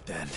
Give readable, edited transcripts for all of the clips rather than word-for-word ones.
right then.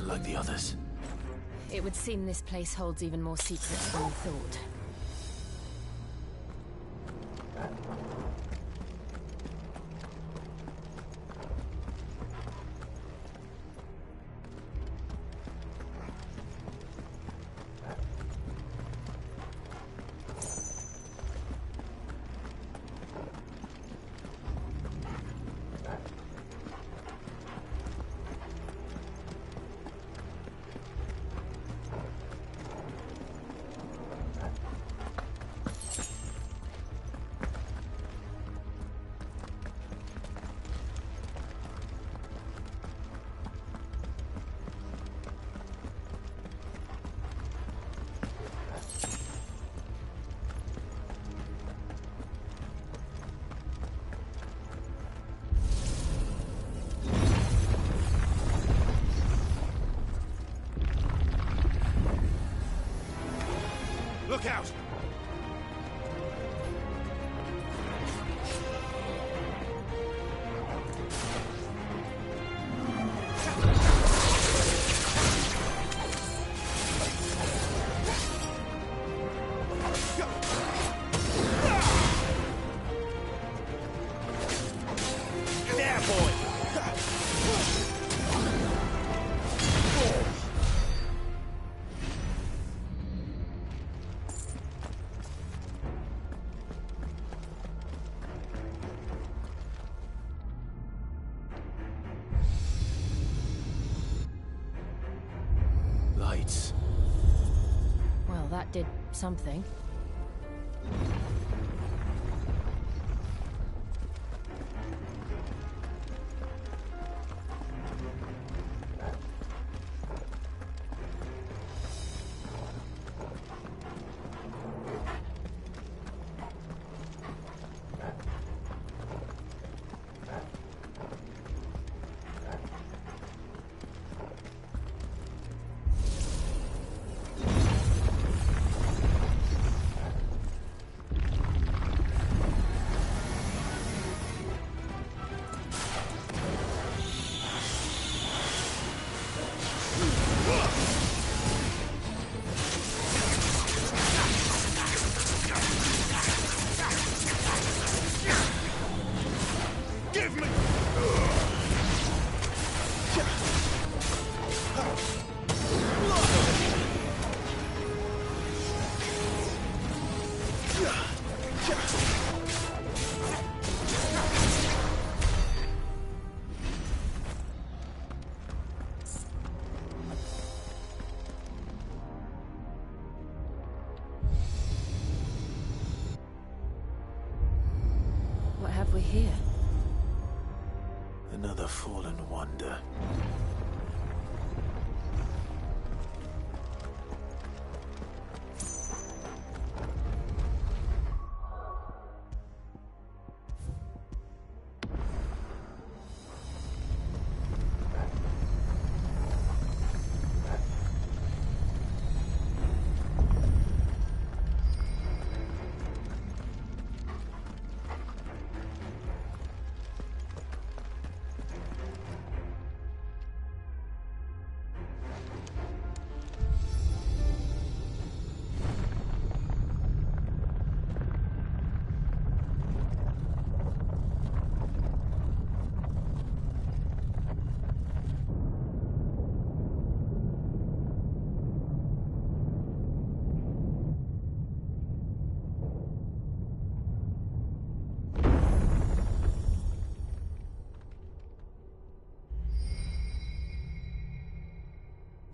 Like the others. It would seem this place holds even more secrets than we thought. Look out! Lights. Well, that did something.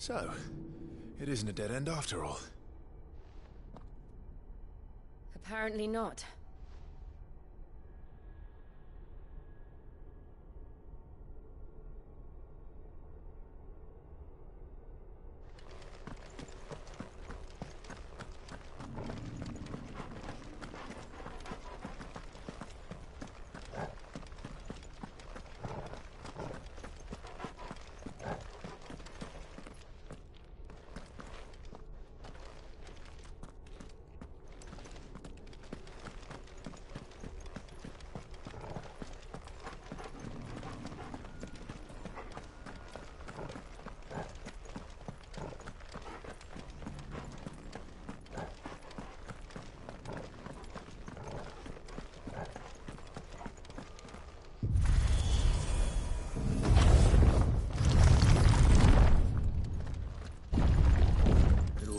So, it isn't a dead end after all. Apparently not.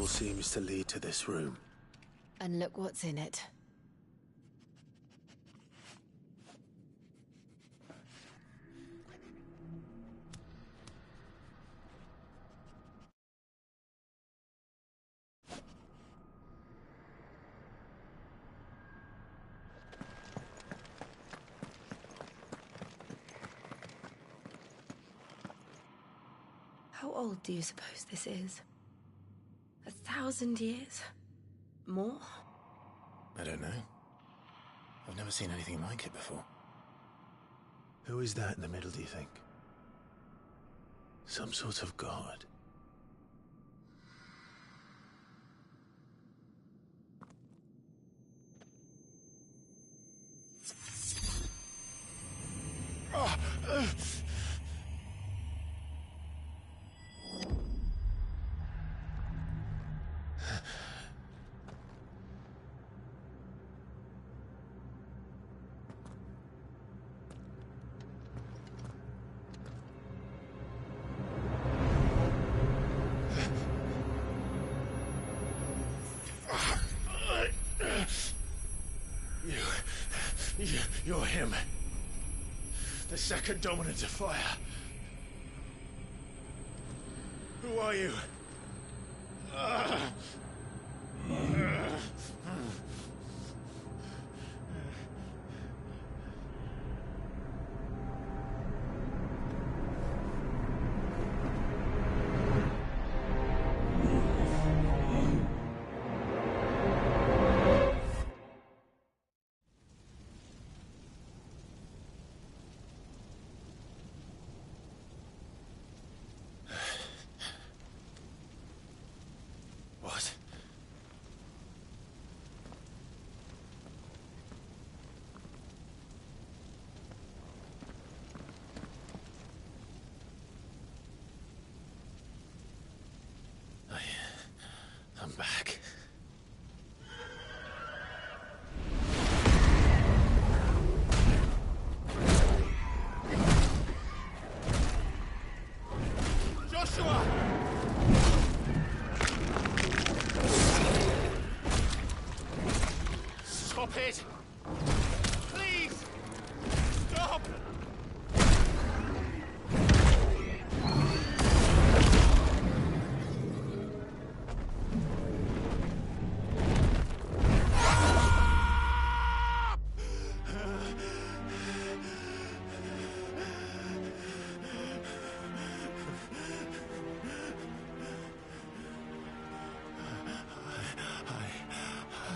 Seems to lead to this room. And look what's in it. How old do you suppose this is? 1,000 years? More? I don't know. I've never seen anything like it before. Who is that in the middle, do you think? Some sort of god? You're him. The second dominant of fire. Who are you? What? I'm back. Joshua! Stop it! Please! Stop!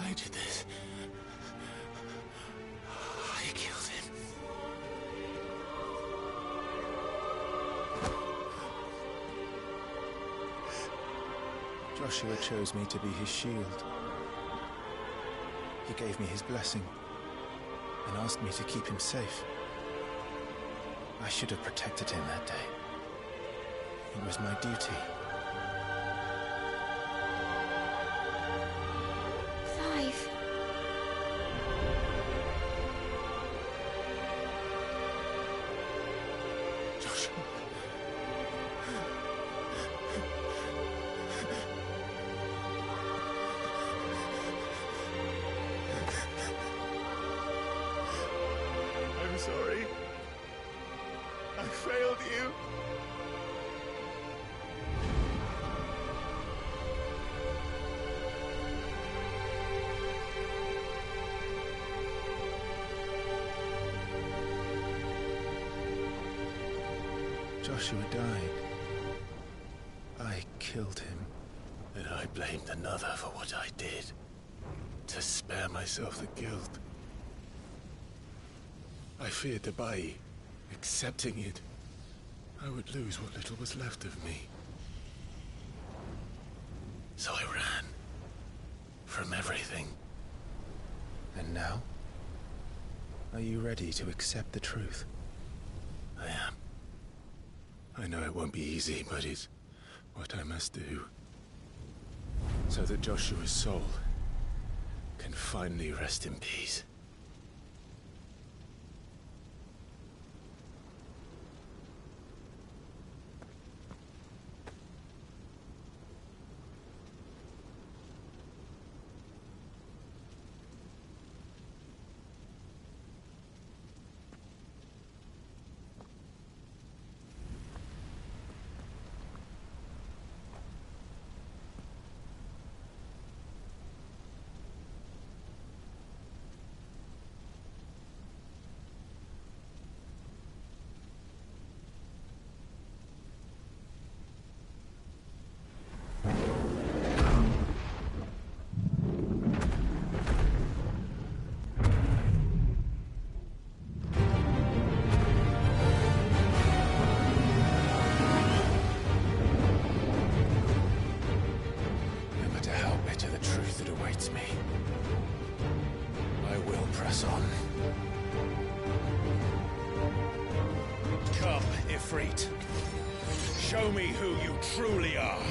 I did this. I killed him. Joshua chose me to be his shield. He gave me his blessing and asked me to keep him safe. I should have protected him that day. It was my duty. Clive. Joshua. I'm sorry. I failed you. Joshua died, I killed him. And I blamed another for what I did, to spare myself the guilt. I feared that by accepting it, I would lose what little was left of me. So I ran. From everything. And now? Are you ready to accept the truth? I am. I know it won't be easy, but it's what I must do. So that Joshua's soul can finally rest in peace. Me. I will press on. Come, Ifrit. Show me who you truly are.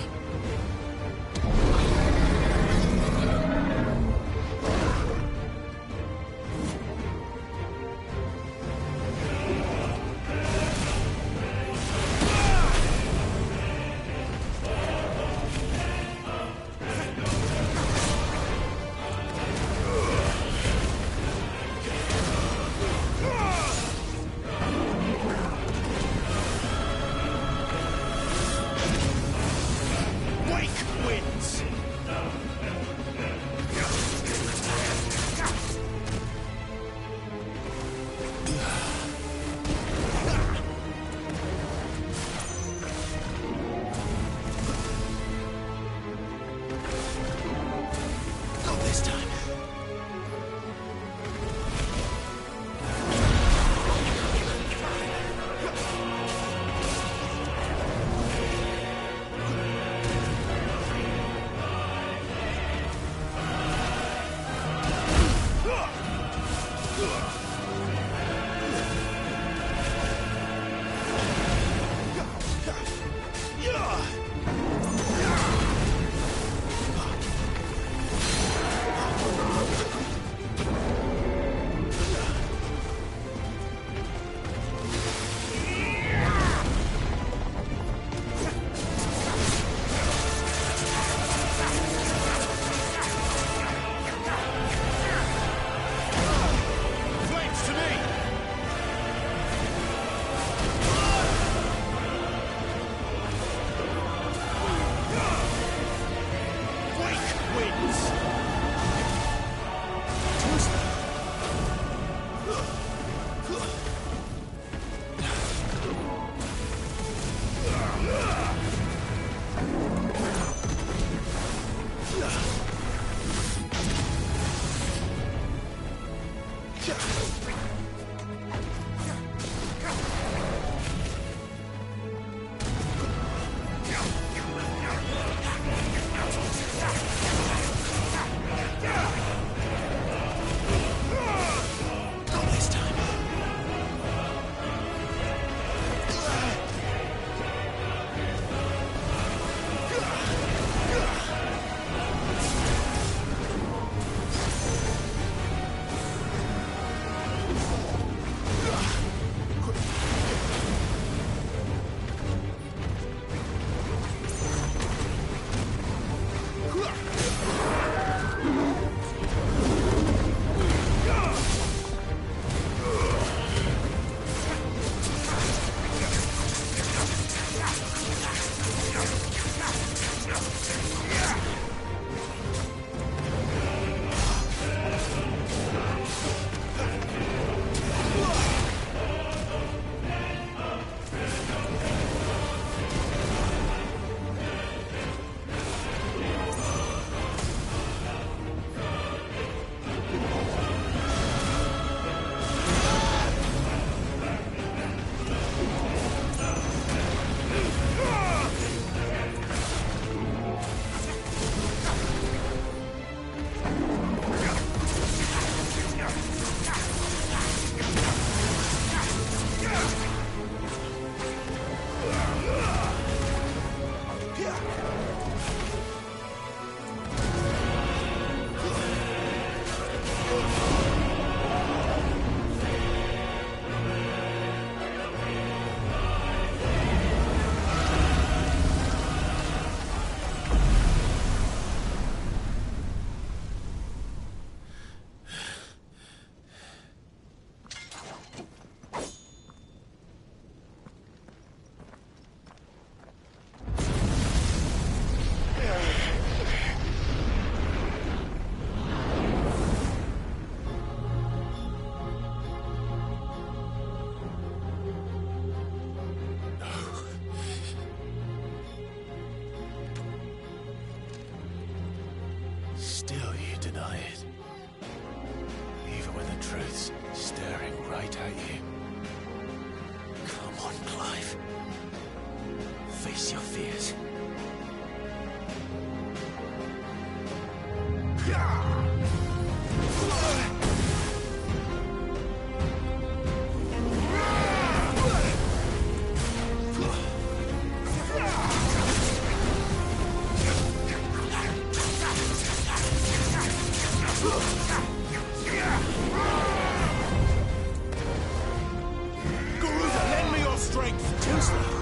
still you deny it. Even when the truth's staring right at you. Come on, Clive. Face your fears. Garuda, lend me your strength. Too slow.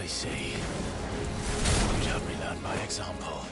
I see. You'd help me learn by example.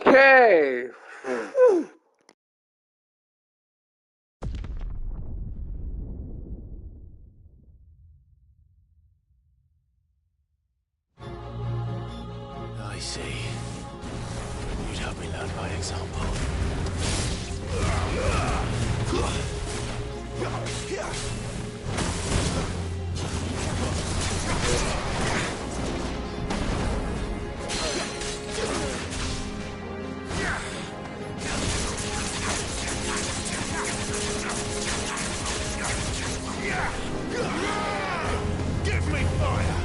Okay. I see. You'd help me learn by example. Give me fire!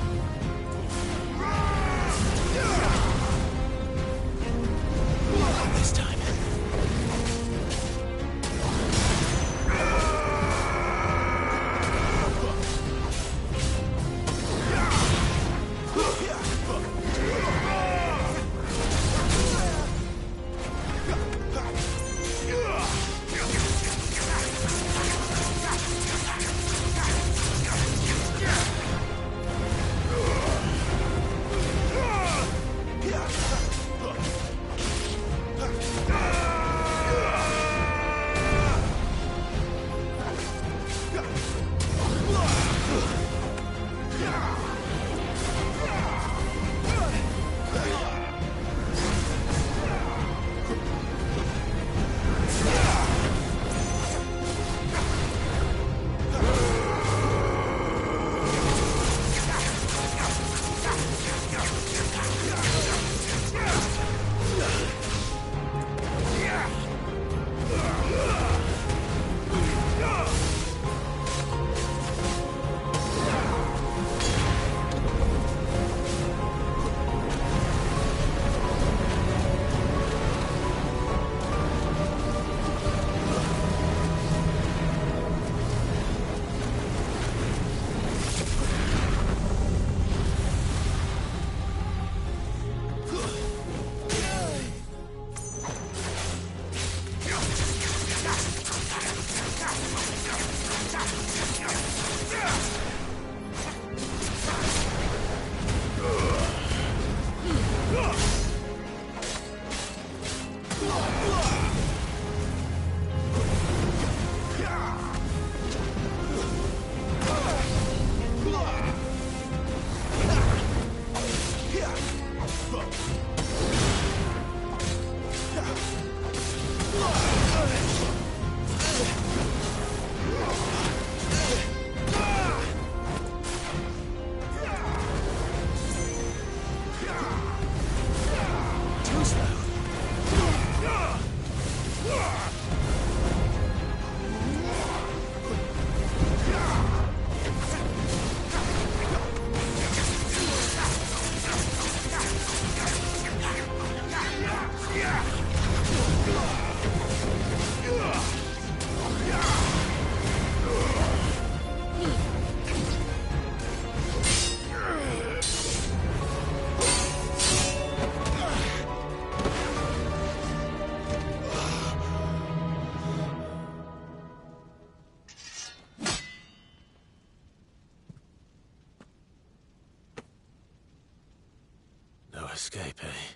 escape, eh?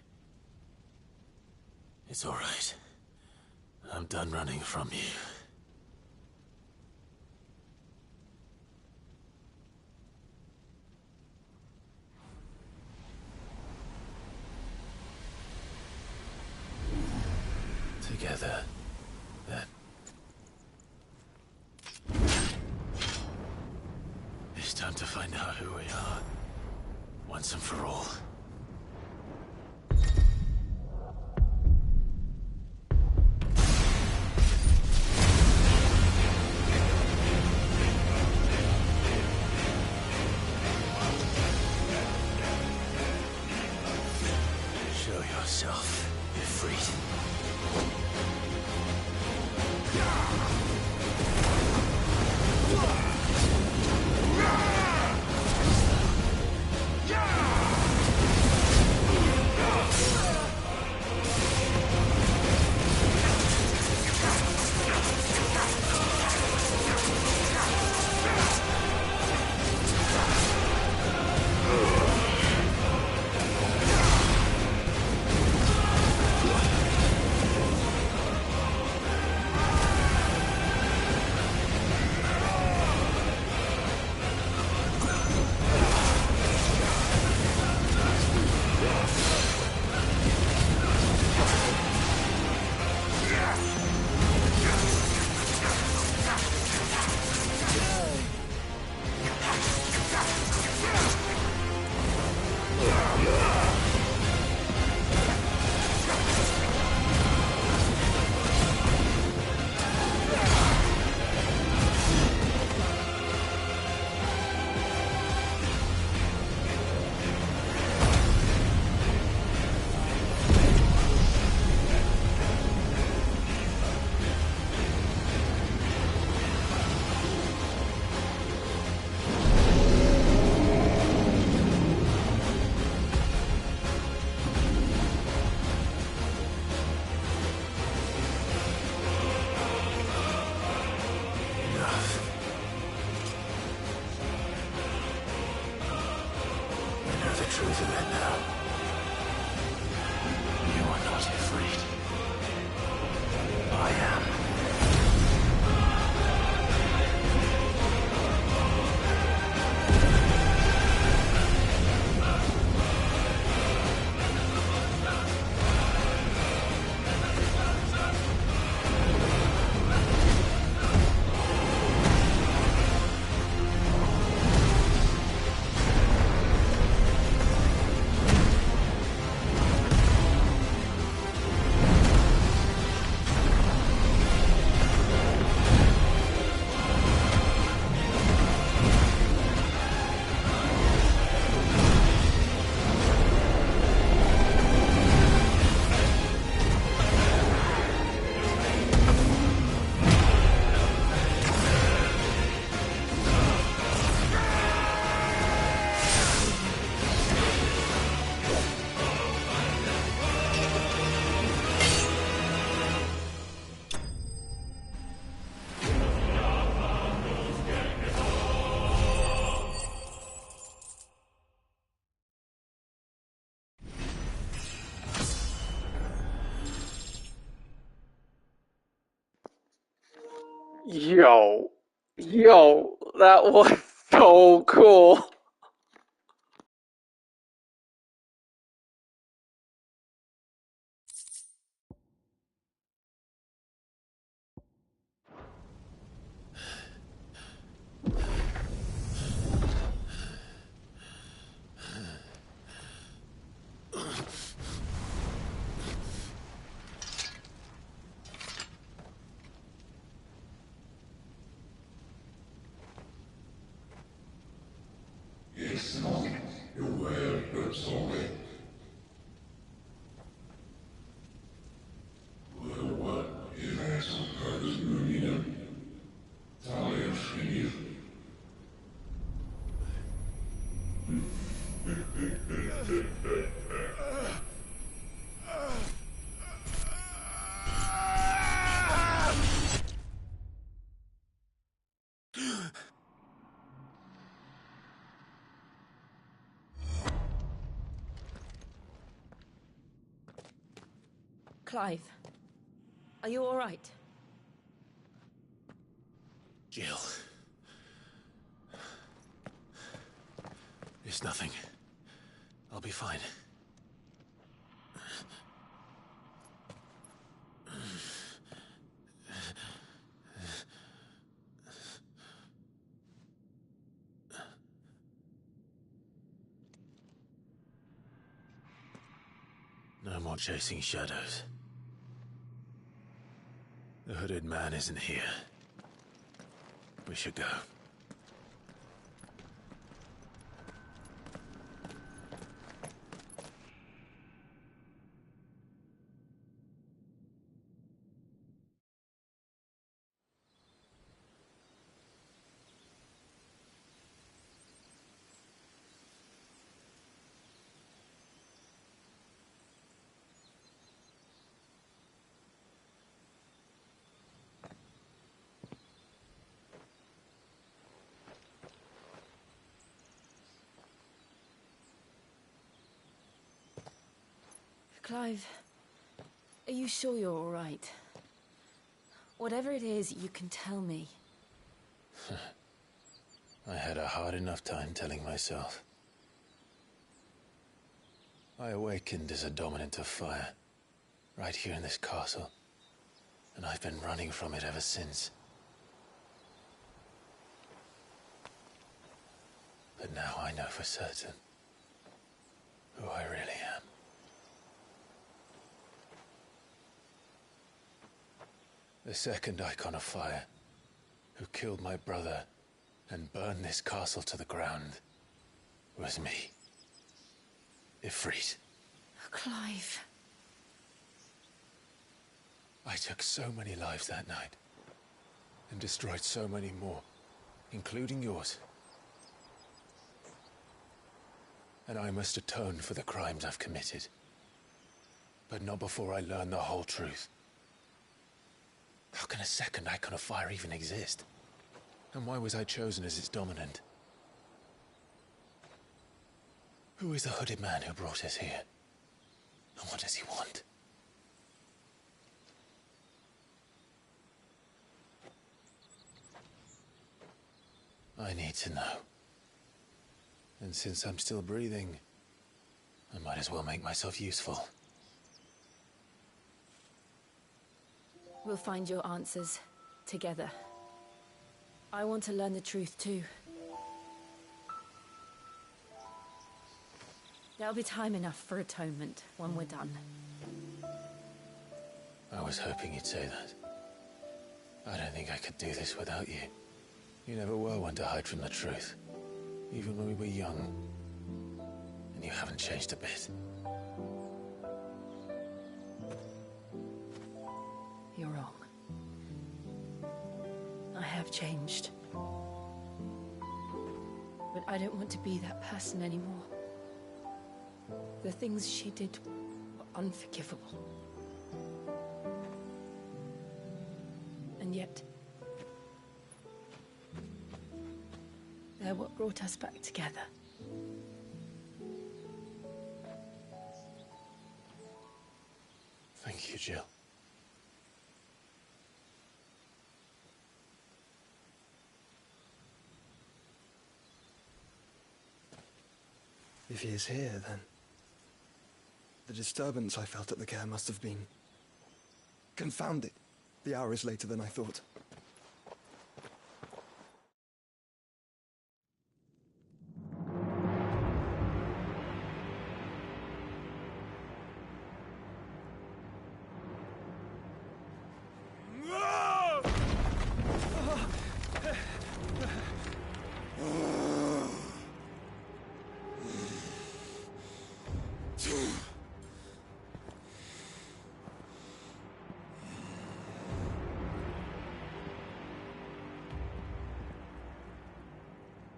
It's all right. I'm done running from you. Together, then. It's time to find out who we are, once and for all. Show yourself, Ifrit. Truth of it now. You are not afraid. I am. Yo, that was so cool. Clive, are you all right? Jill. It's nothing. I'll be fine. No more chasing shadows. The hooded man isn't here. We should go. Clive, are you sure you're all right? Whatever it is, you can tell me. I had a hard enough time telling myself. I awakened as a dominant of fire, right here in this castle, and I've been running from it ever since. But now I know for certain who I really am. The second Icon of Fire, who killed my brother and burned this castle to the ground, was me. Ifrit. Clive. I took so many lives that night, and destroyed so many more, including yours. And I must atone for the crimes I've committed. But not before I learn the whole truth. How can a second Icon of Fire even exist? And why was I chosen as its dominant? Who is the hooded man who brought us here? And what does he want? I need to know. And since I'm still breathing, I might as well make myself useful. We'll find your answers together. I want to learn the truth too. There'll be time enough for atonement when we're done. I was hoping you'd say that. I don't think I could do this without you. You never were one to hide from the truth, even when we were young. And you haven't changed a bit. You're wrong. I have changed. But I don't want to be that person anymore. The things she did were unforgivable. And yet, they're what brought us back together. Thank you, Jill. If he is here, then the disturbance I felt at the care must have been confounded. The hour is later than I thought.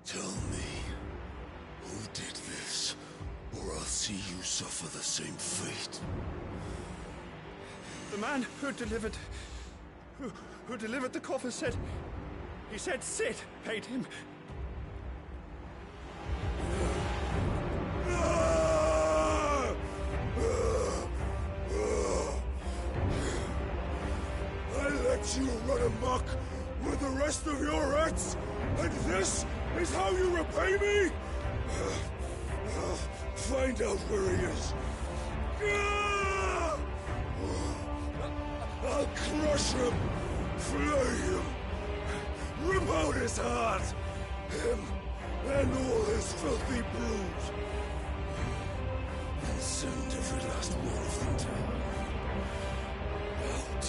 Tell me, who did this, or I'll see you suffer the same fate. The man who delivered the coffer said... He said Sid paid him. amok with the rest of your rats? And this is how you repay me? Find out where he is. I'll crush him, flay him, rip out his heart, him and all his filthy brood, and send every last one of them down. Out.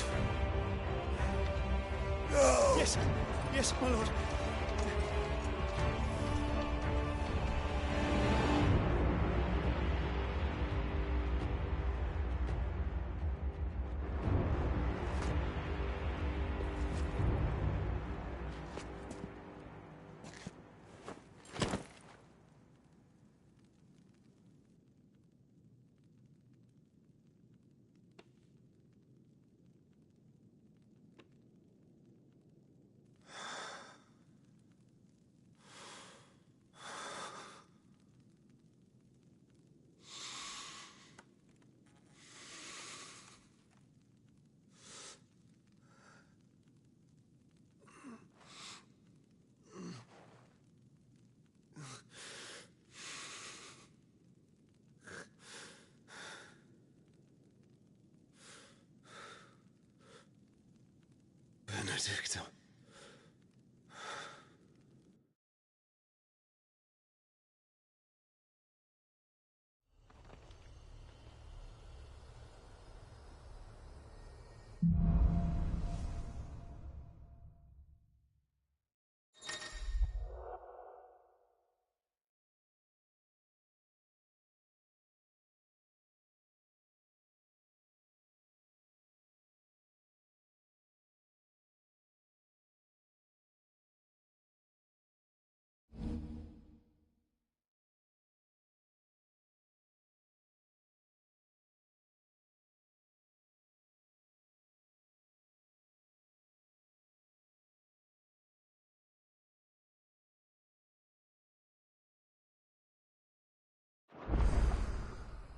Now! Yes, yes, my lord. Benedicta.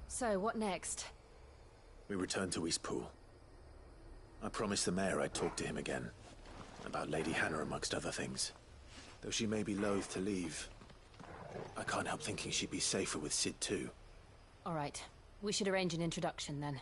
So, what next? We return to Eastpool. I promised the mayor I'd talk to him again. About Lady Hannah, amongst other things. Though she may be loath to leave, I can't help thinking she'd be safer with Cid too. All right. We should arrange an introduction then.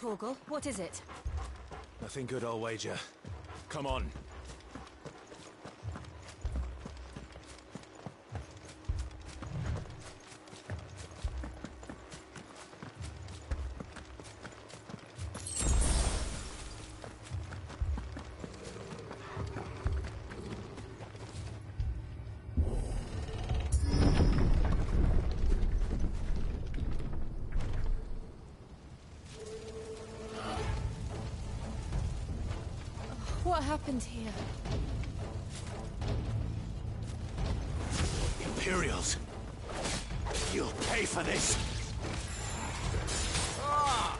Torgal, what is it? Nothing good, I'll wager. Come on. What happened here? Imperials! You'll pay for this! Ah!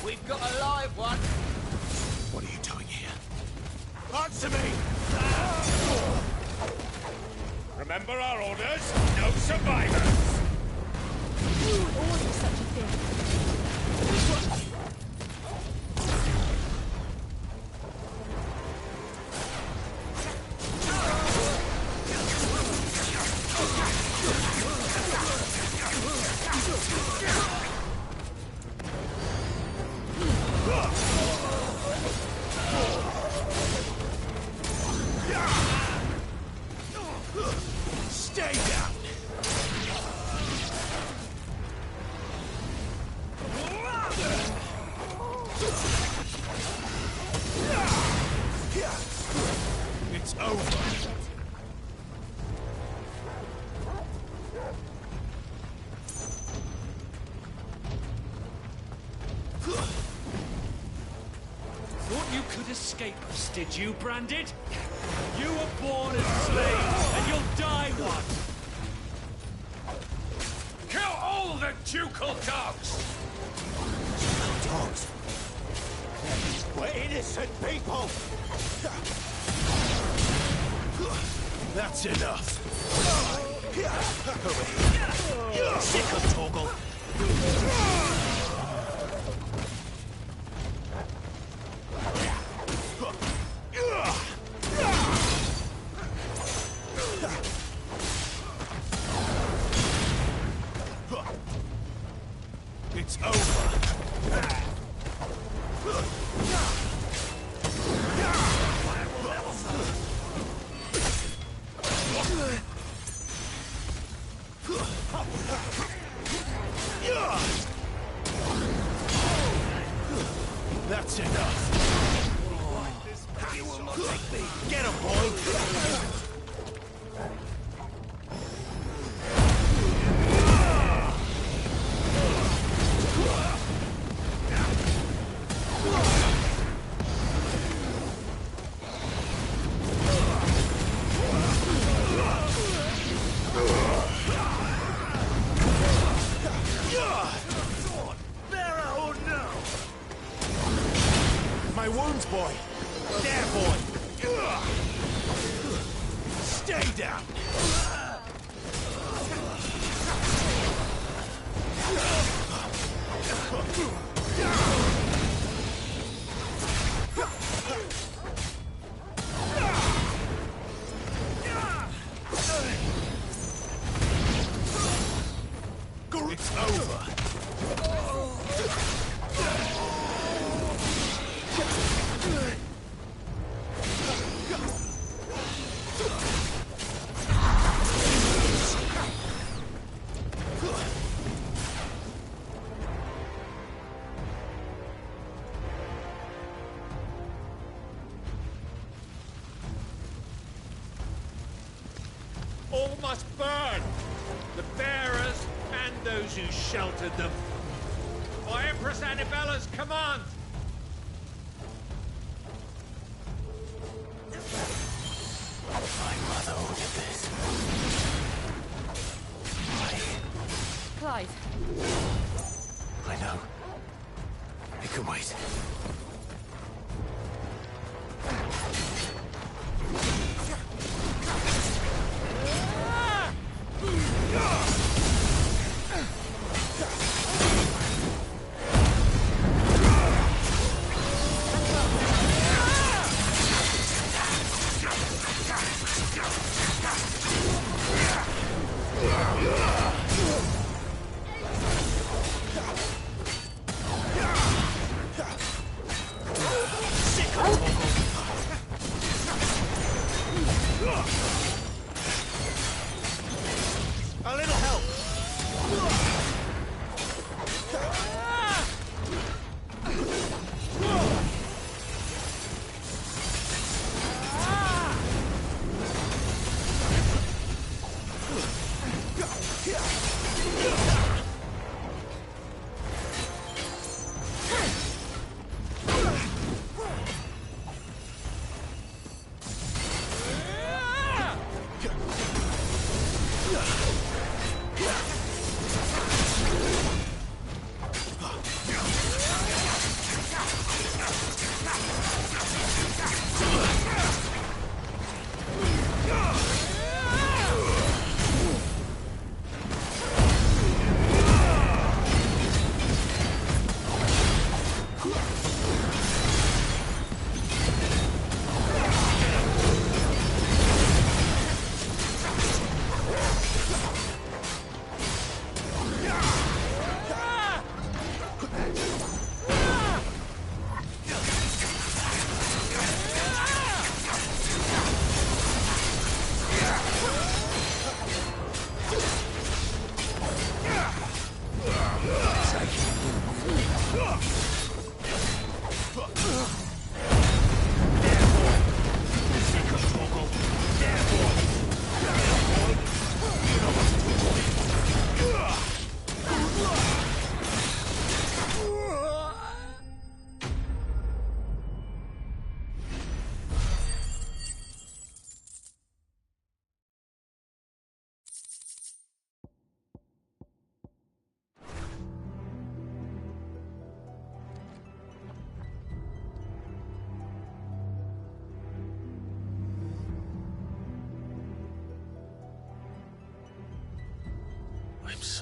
We've got a live one! What are you doing here? Answer me! Remember our orders? No survivors! Who would order such a thing? Stay down! It's over. Thought you could escape us, did you, Branded? You were born a slave, and you'll die one! Kill all the ducal dogs! Dogs. We're innocent people. That's enough. Sick of Torgal. It's over. That's enough. You will not take me. Get him, boy. My wounds, boy. There, boy. Stay down. It's over. All must burn! The bearers and those who sheltered them. By Empress Annibella's command! My mother ordered this. Clive, I know. It can wait.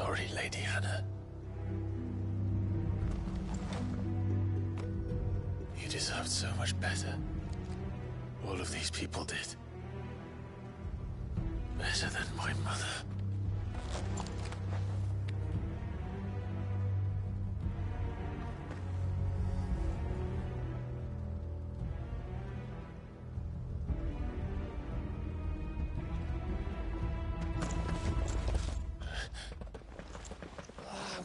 sorry, Lady Hannah. You deserved so much better. All of these people did. Better than my mother.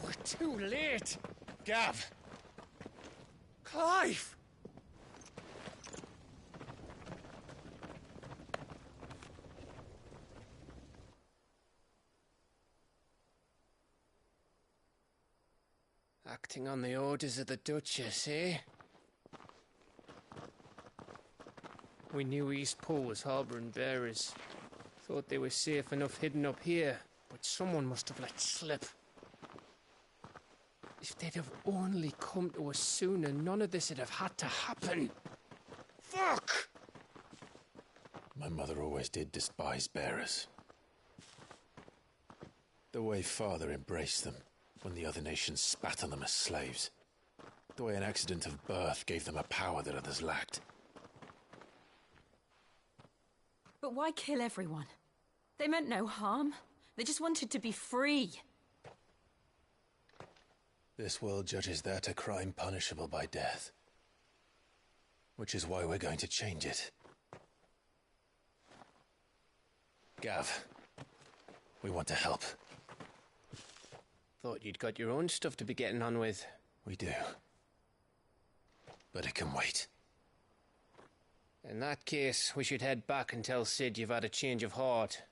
We're too late. Gav. Clive. Acting on the orders of the Duchess, eh? We knew Eastpool was harbouring bearers. Thought they were safe enough hidden up here, but someone must have let slip. If they'd have only come to us sooner, none of this would have had to happen. Fuck! My mother always did despise bearers. The way Father embraced them when the other nations spat on them as slaves. The way an accident of birth gave them a power that others lacked. But why kill everyone? They meant no harm. They just wanted to be free. This world judges that a crime punishable by death. Which is why we're going to change it. Gav, we want to help. Thought you'd got your own stuff to be getting on with. We do. But it can wait. In that case, we should head back and tell Sid you've had a change of heart.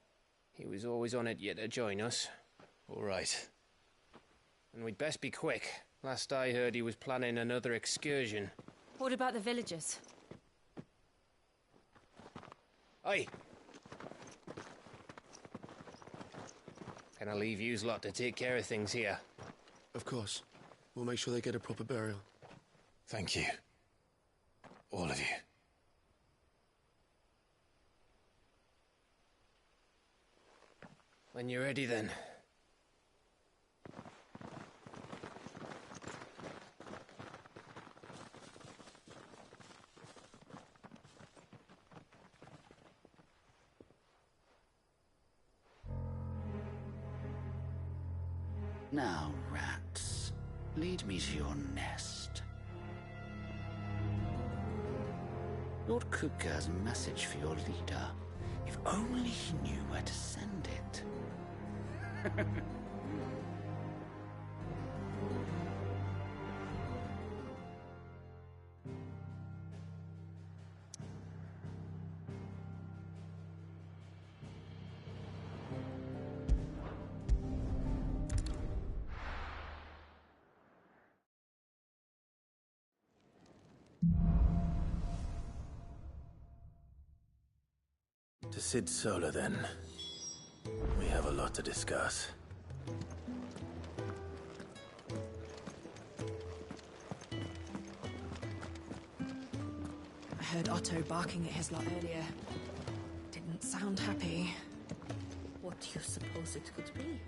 He was always on it yet to join us. All right. And we'd best be quick. Last I heard, he was planning another excursion. What about the villagers? Aye. Can I leave yous lot to take care of things here? Of course. We'll make sure they get a proper burial. Thank you. All of you. When you're ready, then. Now, rats, lead me to your nest. Lord Kupka's message for your leader. If only he knew where to send it. To Sid Solar, then. We have a lot to discuss. I heard Otto barking at his lot earlier. Didn't sound happy. What do you suppose it could be?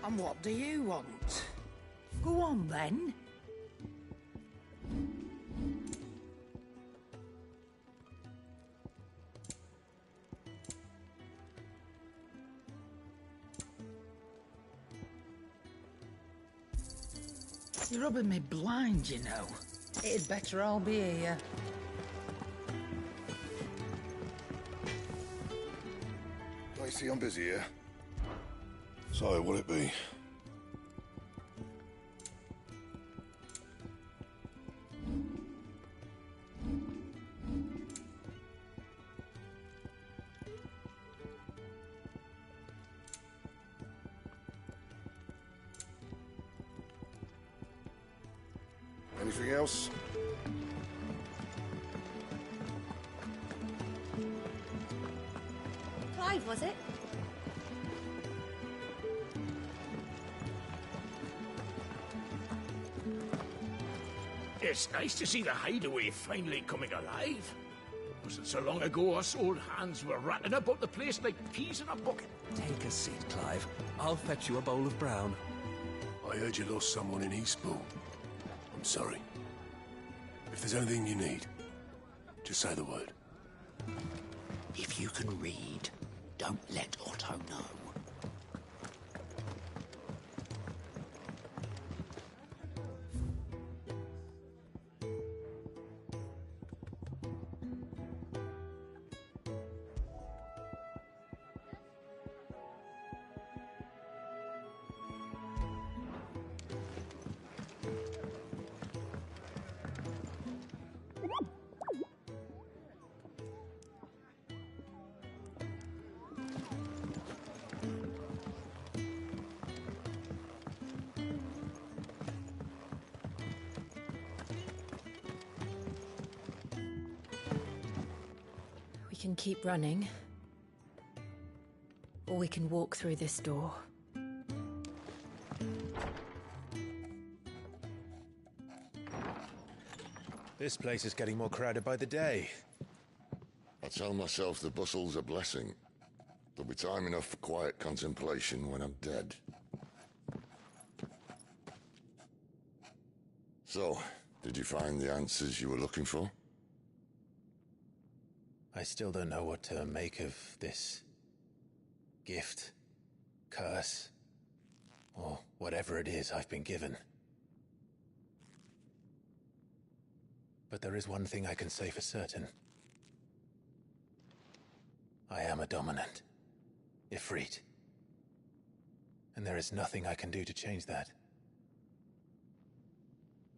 And what do you want? Go on, then. You're rubbing me blind, you know. It'd better all be here. I see I'm busy here. So, what'll it be? Anything else? Clive, was it? It's nice to see the hideaway finally coming alive. Wasn't so long ago us old hands were ratting about the place like peas in a bucket. Take a seat, Clive. I'll fetch you a bowl of brown. I heard you lost someone in Eastbourne. I'm sorry. If there's anything you need, just say the word. If you can read, don't let Otto know. We can keep running, or we can walk through this door. This place is getting more crowded by the day. I tell myself the bustle's a blessing. There'll be time enough for quiet contemplation when I'm dead. So, did you find the answers you were looking for? I still don't know what to make of this gift, curse, or whatever it is I've been given. But there is one thing I can say for certain. I am a dominant, Ifrit. And there is nothing I can do to change that.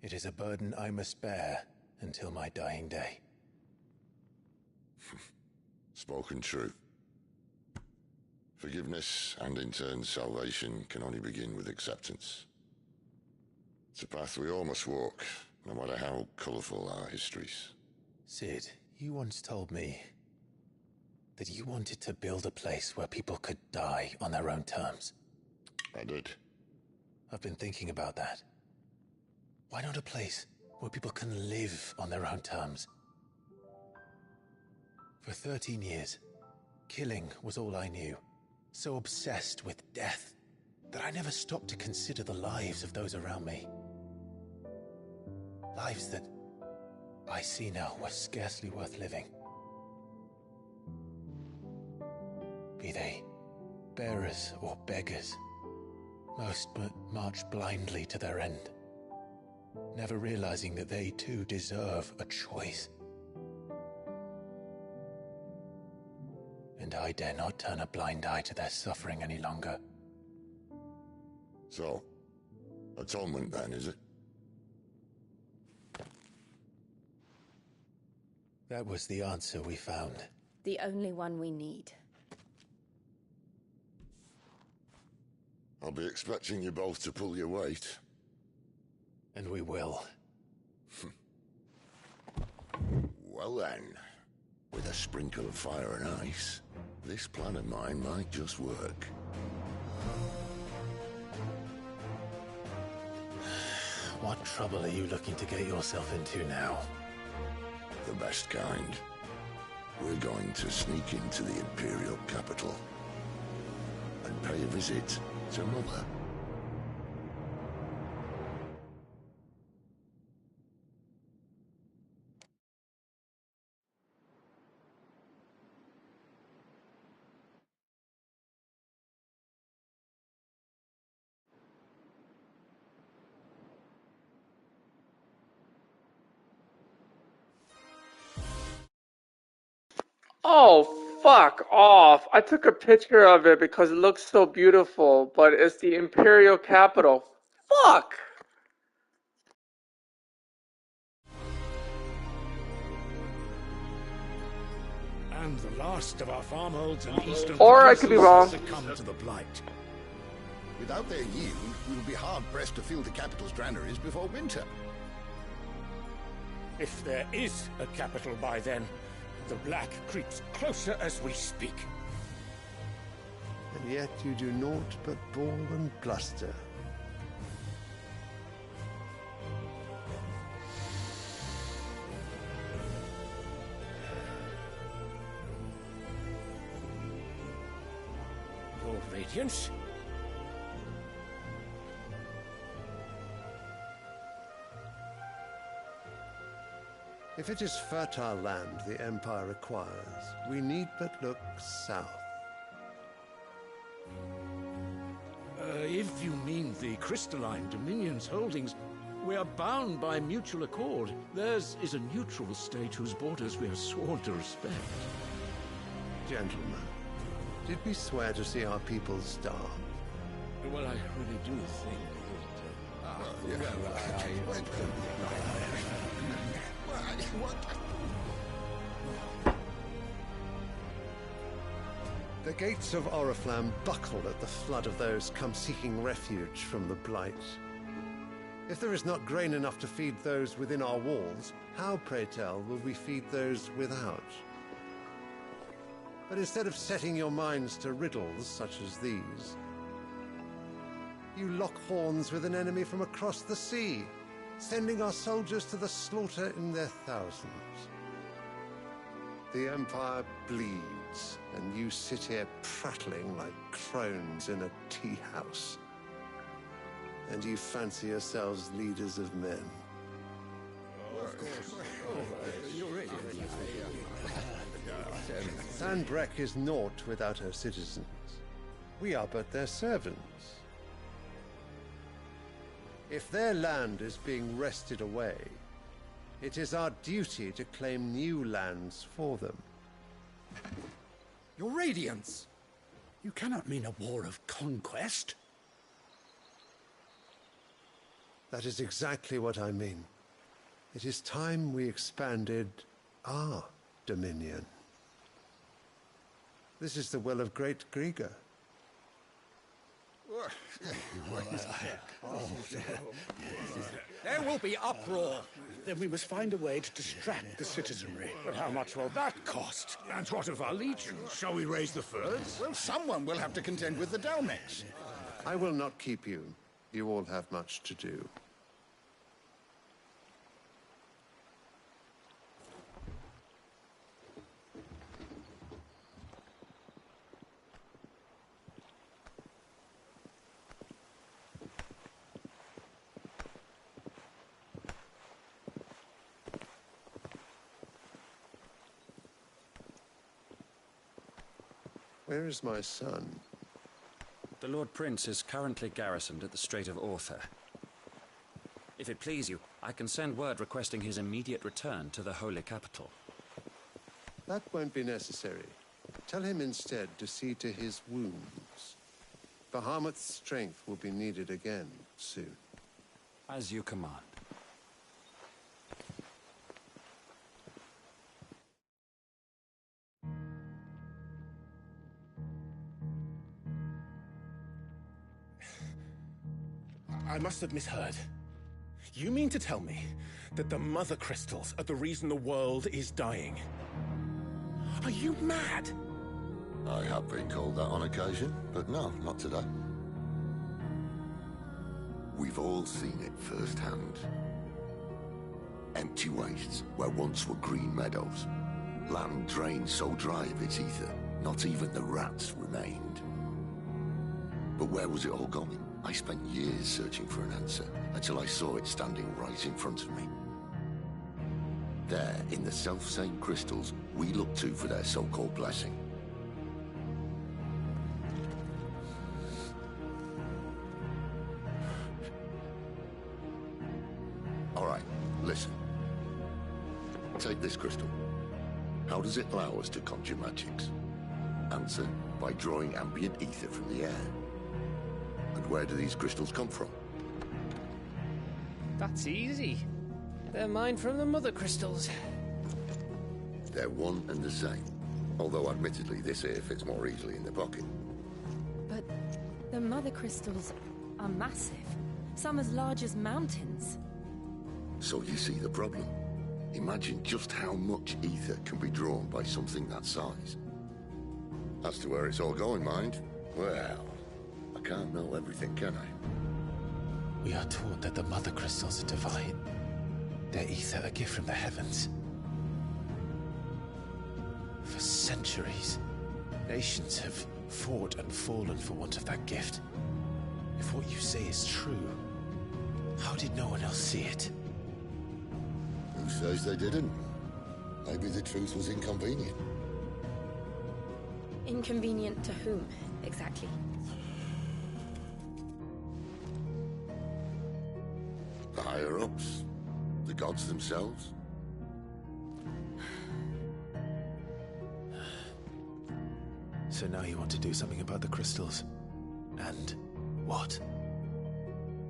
It is a burden I must bear until my dying day. Spoken true. Forgiveness, and in turn salvation, can only begin with acceptance. It's a path we all must walk, no matter how colourful our histories. Cid, you once told me that you wanted to build a place where people could die on their own terms. I did. I've been thinking about that. Why not a place where people can live on their own terms? For 13 years, killing was all I knew. So obsessed with death that I never stopped to consider the lives of those around me. Lives that I see now were scarcely worth living. Be they bearers or beggars, most march blindly to their end, never realizing that they too deserve a choice. And I dare not turn a blind eye to their suffering any longer. So, atonement then, is it? That was the answer we found. The only one we need. I'll be expecting you both to pull your weight. And we will. Well then, with a sprinkle of fire and ice, this plan of mine might just work. What trouble are you looking to get yourself into now? The best kind. We're going to sneak into the Imperial capital and pay a visit to Mother. Oh, fuck off. I took a picture of it because it looks so beautiful, but it's the Imperial capital. Fuck! And the last of our farmholds and eastern Or I could be wrong. succumb to the blight. Without their yield, we will be hard-pressed to fill the capital's granaries before winter. If there is a capital by then, the Black creeps closer as we speak. And yet you do naught but bawl and bluster. Your Radiance? If it is fertile land the Empire requires, we need but look south. If you mean the crystalline Dominion's holdings, we are bound by mutual accord. Theirs is a neutral state whose borders we are sworn to respect. Gentlemen, did we swear to see our people starve? Well, I really do think The gates of Oriflamme buckle at the flood of those come seeking refuge from the Blight. If there is not grain enough to feed those within our walls, how, pray tell, will we feed those without? But instead of setting your minds to riddles such as these, you lock horns with an enemy from across the sea, sending our soldiers to the slaughter in their thousands. The Empire bleeds, and you sit here prattling like crones in a tea house. And you fancy yourselves leaders of men. Of course. Sanbreque is naught without her citizens. We are but their servants. If their land is being wrested away, it is our duty to claim new lands for them. Your Radiance! You cannot mean a war of conquest. That is exactly what I mean. It is time we expanded our dominion. This is the will of great Grieger. There will be uproar. Then we must find a way to distract the citizenry. But how much will that cost? And what of our legions? Shall we raise the furs? Well, someone will have to contend with the Dalmex. I will not keep you. You all have much to do. Where is my son? The Lord Prince is currently garrisoned at the Strait of Orther. If it please you, I can send word requesting his immediate return to the Holy Capital. That won't be necessary. Tell him instead to see to his wounds. Bahamut's strength will be needed again soon. As you command. I must have misheard. You mean to tell me that the Mother Crystals are the reason the world is dying? Are you mad? I have been called that on occasion, but no, not today. We've all seen it firsthand. Empty wastes where once were green meadows. Land drained so dry of its ether, not even the rats remained. But where was it all going? I spent years searching for an answer, until I saw it standing right in front of me. There, in the self-same crystals we look to for their so-called blessing. All right, listen. Take this crystal. How does it allow us to conjure magics? Answer, by drawing ambient ether from the air. And where do these crystals come from? That's easy. They're mined from the Mother Crystals. They're one and the same. Although admittedly this here fits more easily in the pocket. But the Mother Crystals are massive. Some as large as mountains. So you see the problem. Imagine just how much ether can be drawn by something that size. As to where it's all going, mind, well, I can't know everything, can I? We are taught that the Mother Crystals are divine. Their ether a gift from the heavens. For centuries, nations have fought and fallen for want of that gift. If what you say is true, how did no one else see it? Who says they didn't? Maybe the truth was inconvenient. Inconvenient to whom, exactly? The higher-ups? The gods themselves? So now you want to do something about the crystals? And what?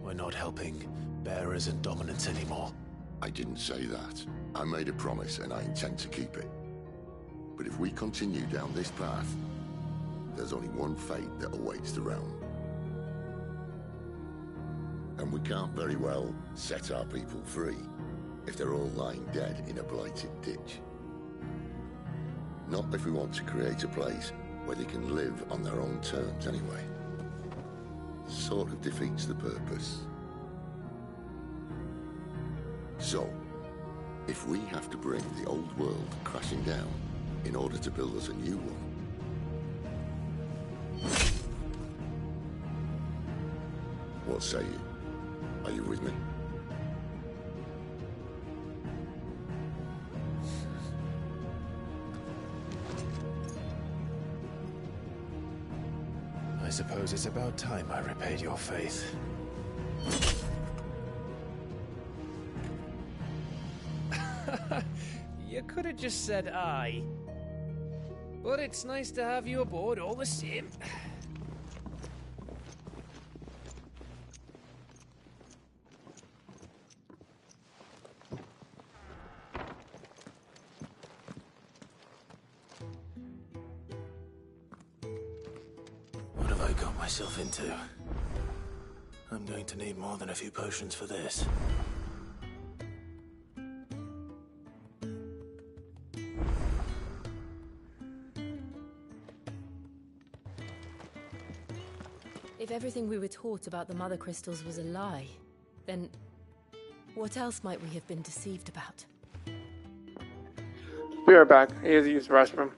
We're not helping bearers and dominants anymore. I didn't say that. I made a promise and I intend to keep it. But if we continue down this path, there's only one fate that awaits the realm. And we can't very well set our people free if they're all lying dead in a blighted ditch. Not if we want to create a place where they can live on their own terms anyway. Sort of defeats the purpose. So, if we have to bring the old world crashing down in order to build us a new one, what say you? Are you with me? I suppose it's about time I repaid your faith. You could have just said aye. But it's nice to have you aboard all the same. What have I got myself into? I'm going to need more than a few potions for this. If everything we were taught about the Mother Crystals was a lie, then what else might we have been deceived about? We are back. I need to use the restroom.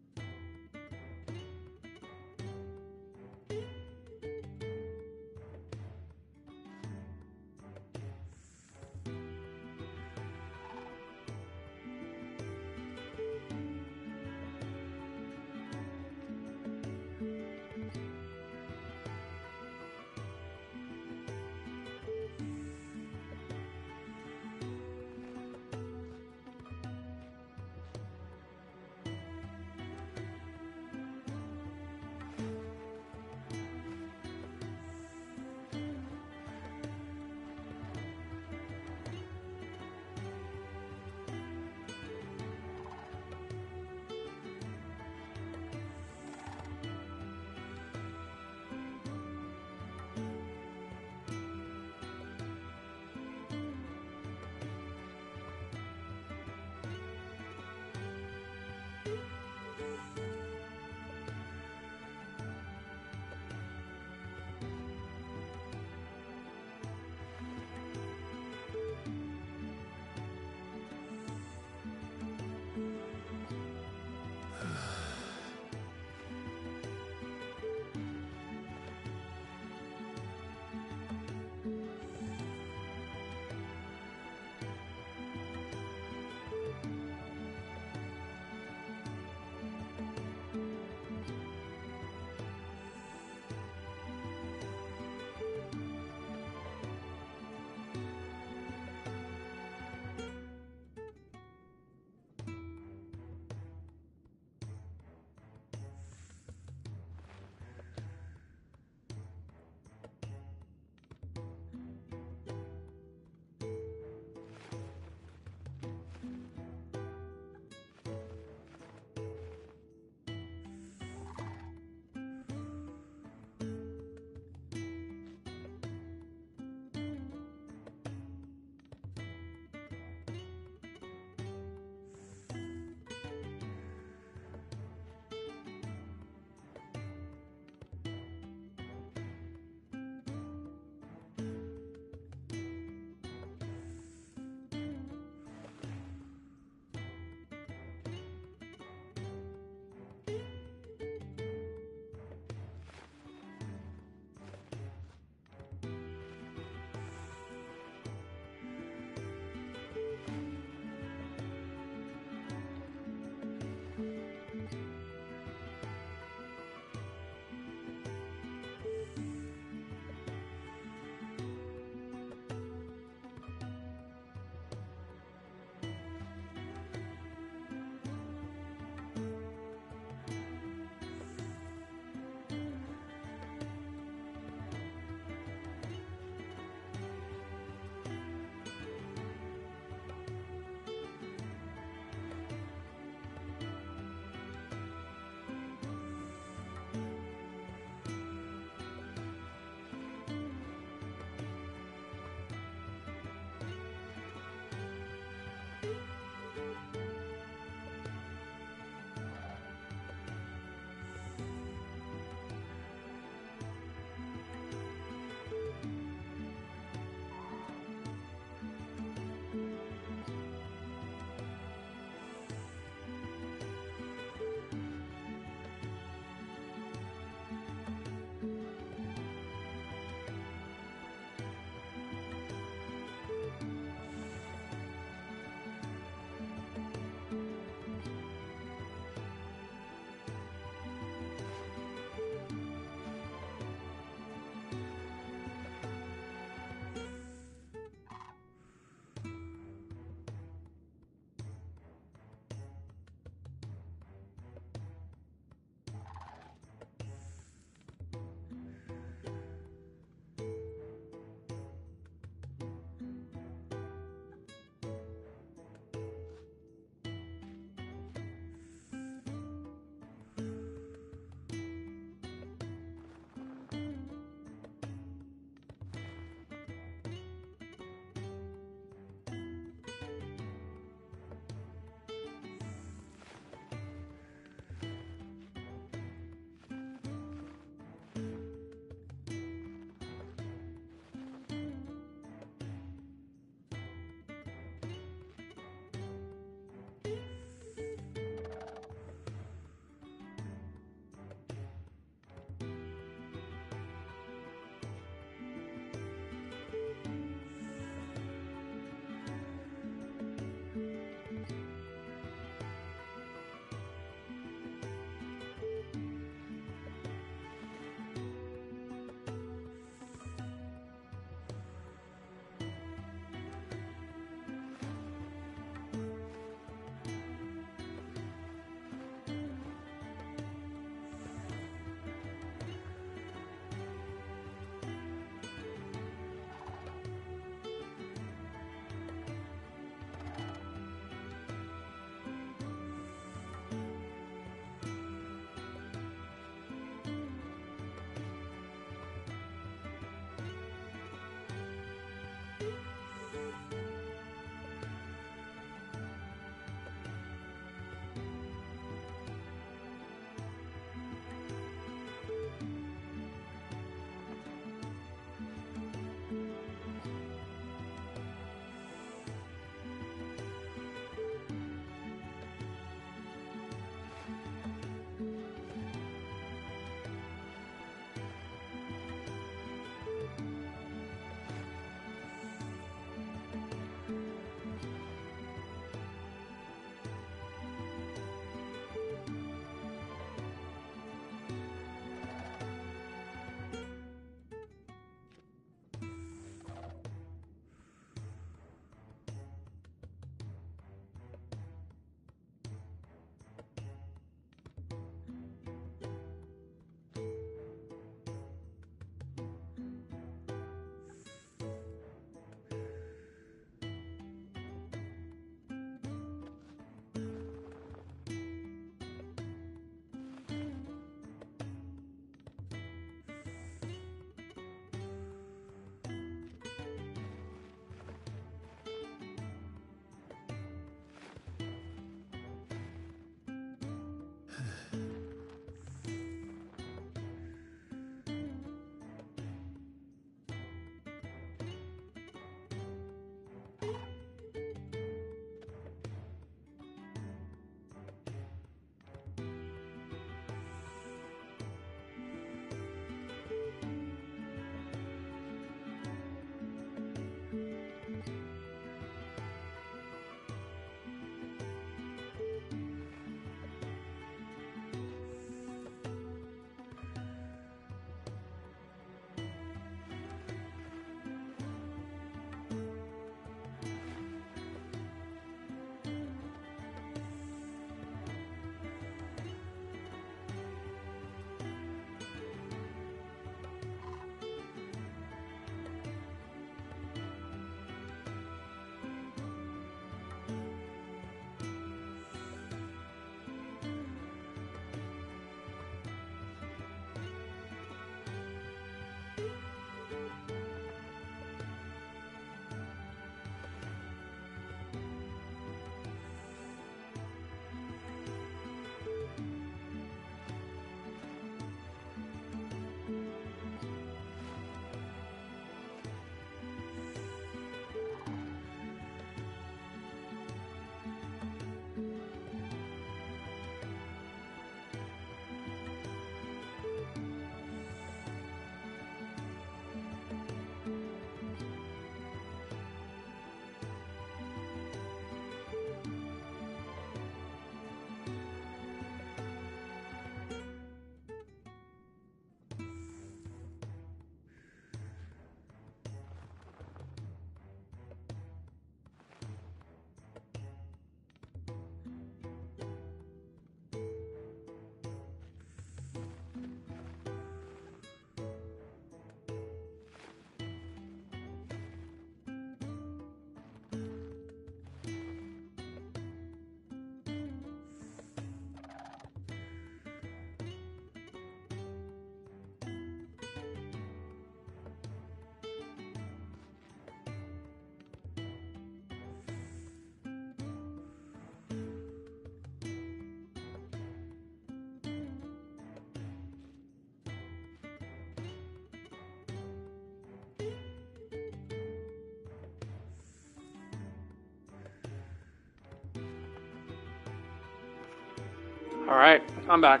Alright, I'm back.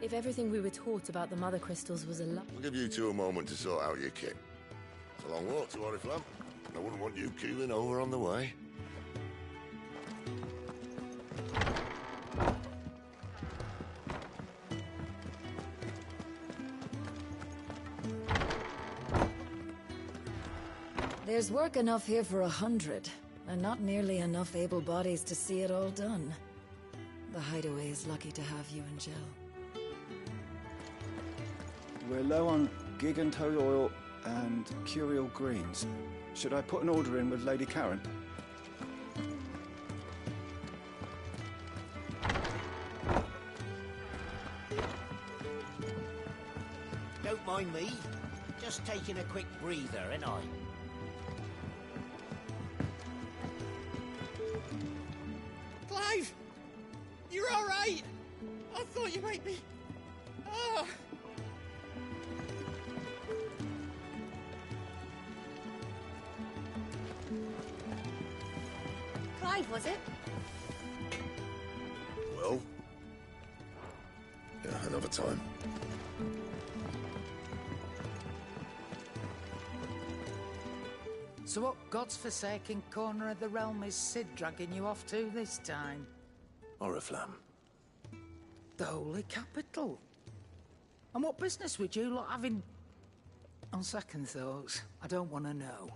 If everything we were taught about the Mother Crystals was a lie... I'll give you two a moment to sort out your kit. It's a long walk to Oriflamme. I wouldn't want you keeling over on the way. There's work enough here for 100, and not nearly enough able bodies to see it all done. The Hideaway is lucky to have you and Jill. We're low on gig and toad oil and curial greens. Should I put an order in with Lady Karen? Don't mind me. Just taking a quick breather, ain't I? Clive! You're alright! I thought you might be... Ah! Clive, was it? Well? Yeah, another time. So what God's forsaken corner of the realm is Cid dragging you off to this time? Oriflamme. The Holy Capital. And what business would you lot have in... On second thoughts, I don't want to know.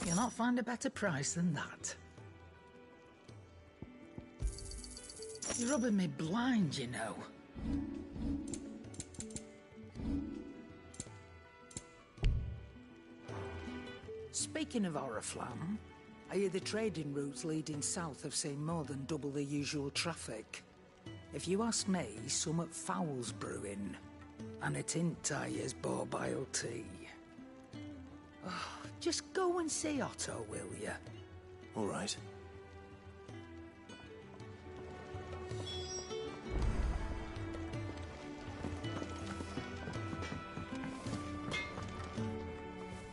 You'll not find a better price than that. You're rubbing me blind, you know. Speaking of Oriflamme, I hear the trading routes leading south have seen more than double the usual traffic. If you ask me, summat foul's brewing, and it ain't Tyre's borbile tea. Oh, just go and see Otto, will you? All right.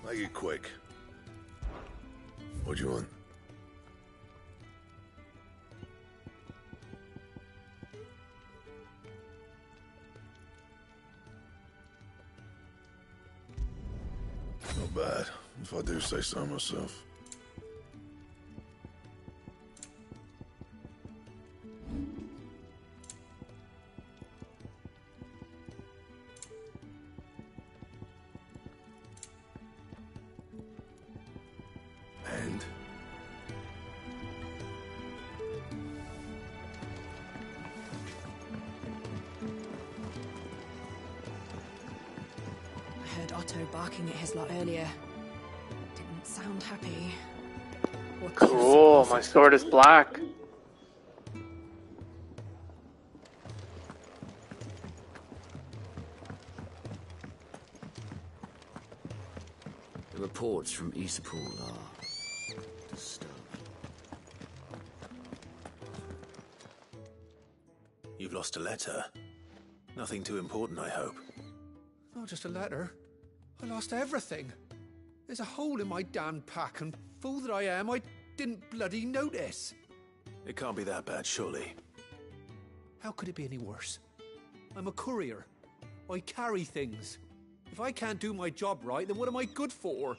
Make it quick. What do you want? Not bad, if I do say so myself. And? I heard Otto barking at his lot earlier. Didn't sound happy. Cool, my sword is black. The reports from Isapul are disturbing. You've lost a letter. Nothing too important, I hope. Not just a letter. I lost everything. There's a hole in my damn pack, and fool that I am, I didn't bloody notice. It can't be that bad, surely. How could it be any worse? I'm a courier. I carry things. If I can't do my job right, then what am I good for?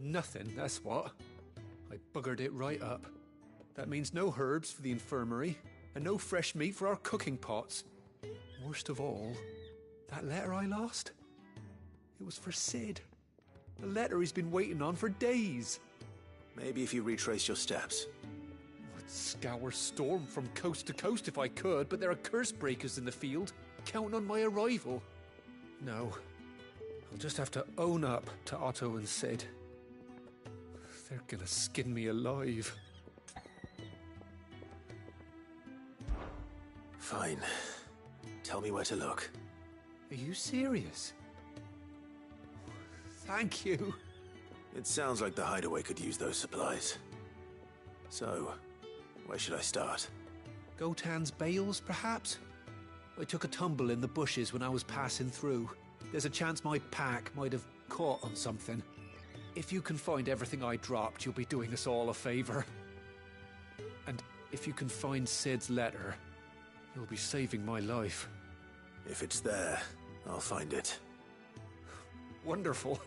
Nothing, that's what. I buggered it right up. That means no herbs for the infirmary, and no fresh meat for our cooking pots. Worst of all, that letter I lost? It was for Cid. A letter he's been waiting on for days. Maybe if you retrace your steps. scour Storm from coast to coast if I could, but there are curse breakers in the field, counting on my arrival. No. I'll just have to own up to Otto and Cid. They're gonna skin me alive. Fine. Tell me where to look. Are you serious? Thank you. It sounds like the hideaway could use those supplies. So, where should I start? Gotan's bales, perhaps? I took a tumble in the bushes when I was passing through. There's a chance my pack might have caught on something. If you can find everything I dropped, you'll be doing us all a favor. And if you can find Cid's letter, you'll be saving my life. If it's there, I'll find it. Wonderful.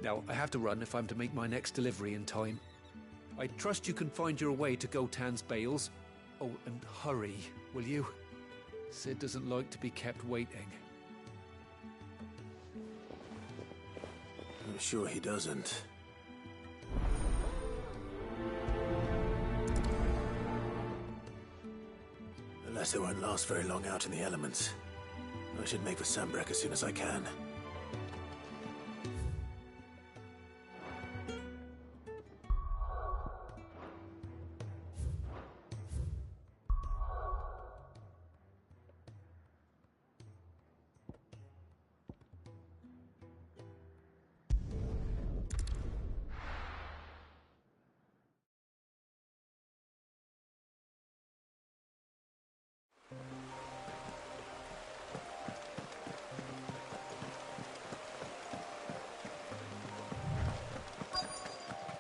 Now, I have to run if I'm to make my next delivery in time. I trust you can find your way to Gotan's bales. Oh, and hurry, will you? Cid doesn't like to be kept waiting. I'm sure he doesn't. Unless they won't last very long out in the elements. I should make for Sanbreque as soon as I can.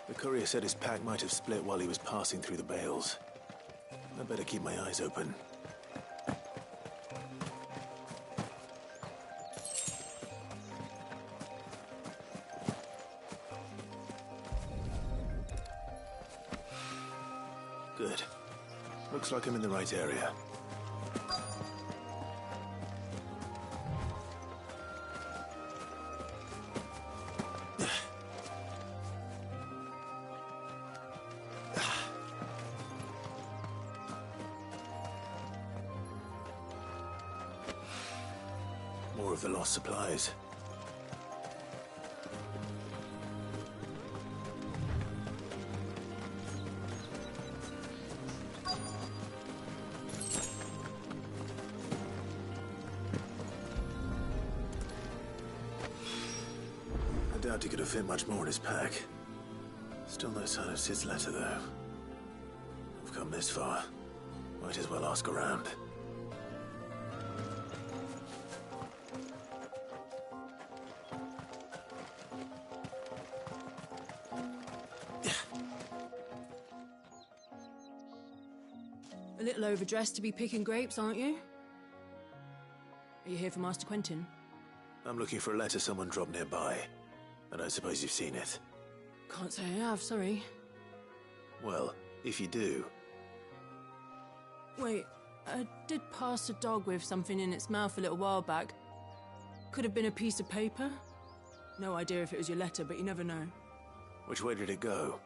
The courier said his pack might have split while he was passing through the bales. I better keep my eyes open. Good. Looks like I'm in the right area. More of the lost supplies. I doubt he could have fit much more in his pack. Still no sign of Cid's letter, though. I've come this far. Might as well ask around. A little overdressed to be picking grapes, aren't you? Are you here for Master Quentin? I'm looking for a letter someone dropped nearby. I don't suppose you've seen it. Can't say I have, sorry. Well, if you do... Wait, I did pass a dog with something in its mouth a little while back. Could have been a piece of paper. No idea if it was your letter, but you never know. Which way did it go?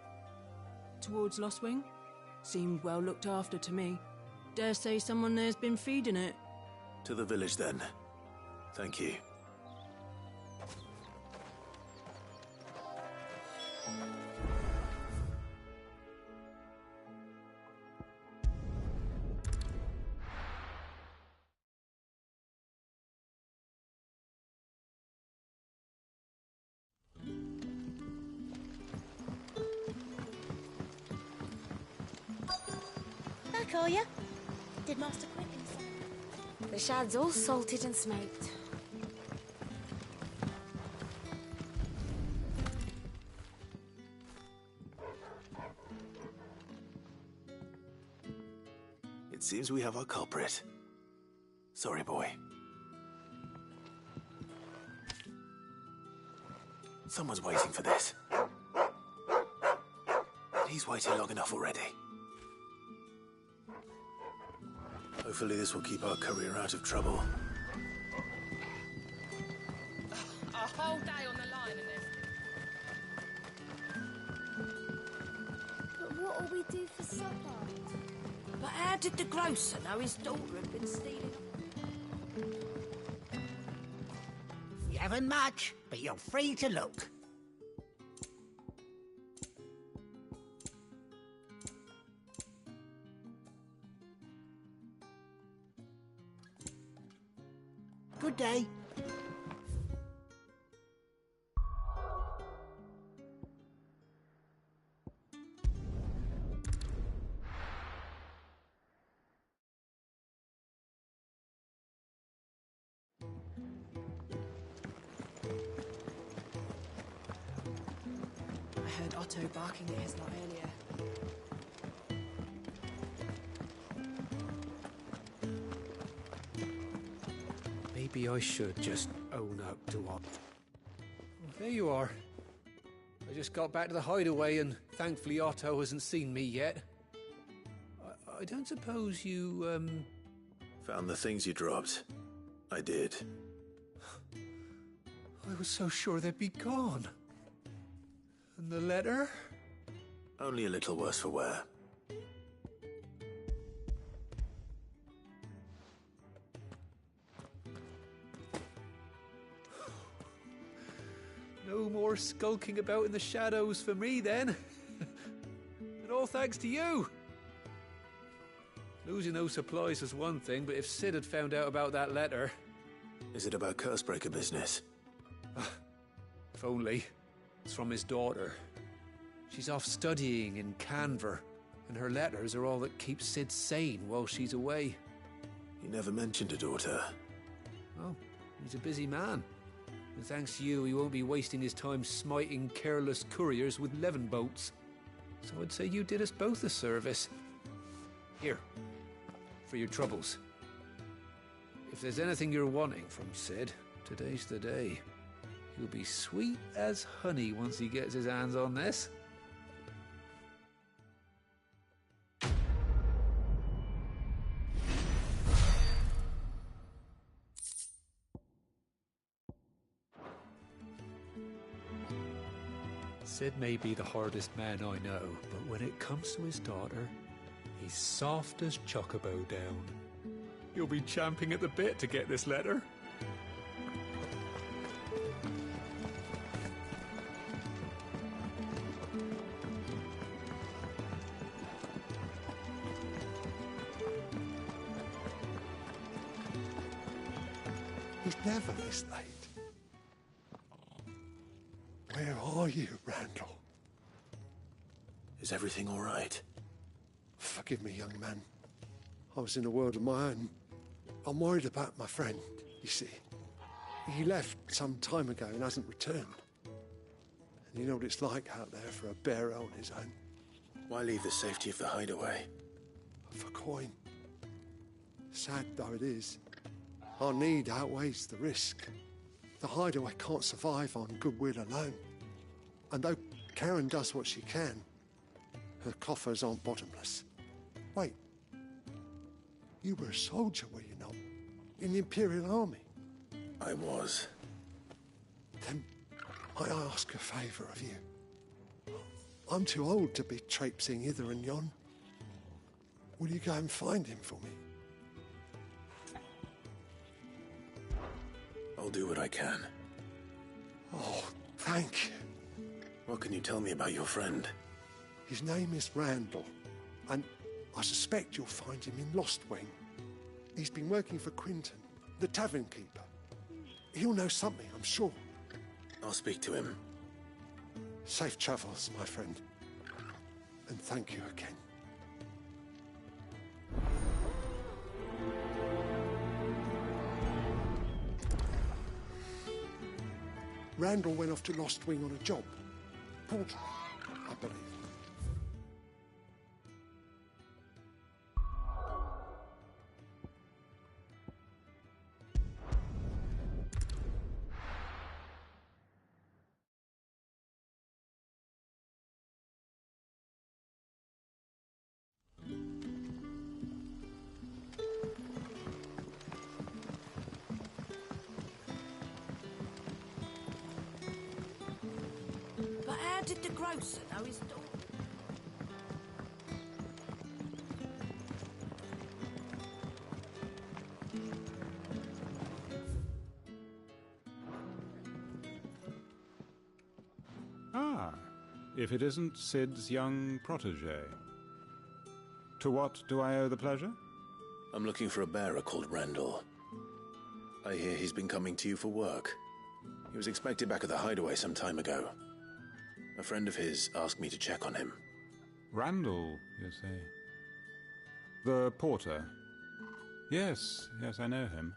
Towards Lostwing? Seemed well looked after to me. Dare say someone there's been feeding it. To the village, then. Thank you. Back, are ya? Did Master Quentin say? The shad's all salted and smoked. It seems we have our culprit. Sorry, boy. Someone's waiting for this. He's waited long enough already. Hopefully this will keep our courier out of trouble. A whole day on the line and this. But what'll we do for supper? But how did the grocer know his daughter had been stealing? You haven't much, but you're free to look. Good day. I heard Otto barking at his lot earlier. Maybe I should just own up to what... There you are. I just got back to the hideaway and thankfully Otto hasn't seen me yet. I don't suppose you, Found the things you dropped. I did. I was so sure they'd be gone. And the letter? Only a little worse for wear. No more skulking about in the shadows for me, then. And all thanks to you. Losing those supplies was one thing, but if Sid had found out about that letter... Is it about Cursebreaker business? If only. It's from his daughter. She's off studying in Canver, and her letters are all that keeps Sid sane while she's away. He never mentioned a daughter. Oh, he's a busy man. And thanks to you, he won't be wasting his time smiting careless couriers with levin boats. So I'd say you did us both a service. Here, for your troubles. If there's anything you're wanting from Sid, today's the day. He'll be sweet as honey once he gets his hands on this. Sid may be the hardest man I know, but when it comes to his daughter, he's soft as Chocobo down. You'll be champing at the bit to get this letter. He's never this late. Where are you, Randall? Is everything all right? Forgive me, young man. I was in a world of my own. I'm worried about my friend, you see. He left some time ago and hasn't returned. And you know what it's like out there for a bearer on his own. Why leave the safety of the hideaway? For coin. Sad though it is, our need outweighs the risk. The hideaway can't survive on goodwill alone. And though Karen does what she can, her coffers aren't bottomless. Wait. You were a soldier, were you not? In the Imperial Army? I was. Then I ask a favour of you. I'm too old to be traipsing hither and yon. Will you go and find him for me? I'll do what I can. Oh, thank you. What can you tell me about your friend? His name is Randall, and I suspect you'll find him in Lostwing. He's been working for Quinton, the tavern keeper. He'll know something, I'm sure. I'll speak to him. Safe travels, my friend. And thank you again. Randall went off to Lostwing on a job. Porter, I believe. But how did the grocer know his daughter? Ah, if it isn't Sid's young protege. To what do I owe the pleasure? I'm looking for a bearer called Randall. I hear he's been coming to you for work. He was expected back at the hideaway some time ago. A friend of his asked me to check on him. Randall, you say? The porter? Yes, I know him.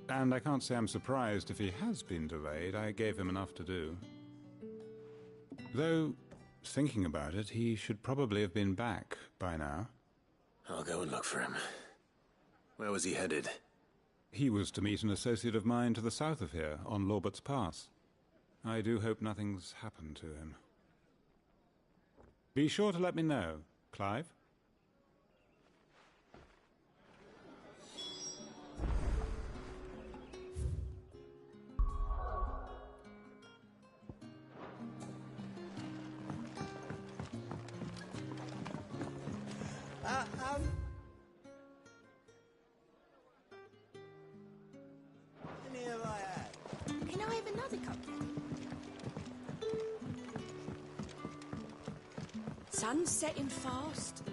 And I can't say I'm surprised if he has been delayed. I gave him enough to do. Though, thinking about it, he should probably have been back by now. I'll go and look for him. Where was he headed? He was to meet an associate of mine to the south of here, on Lorbert's Pass. I do hope nothing's happened to him. Be sure to let me know, Clive. Can I have another cup, Daddy? Sun's setting fast.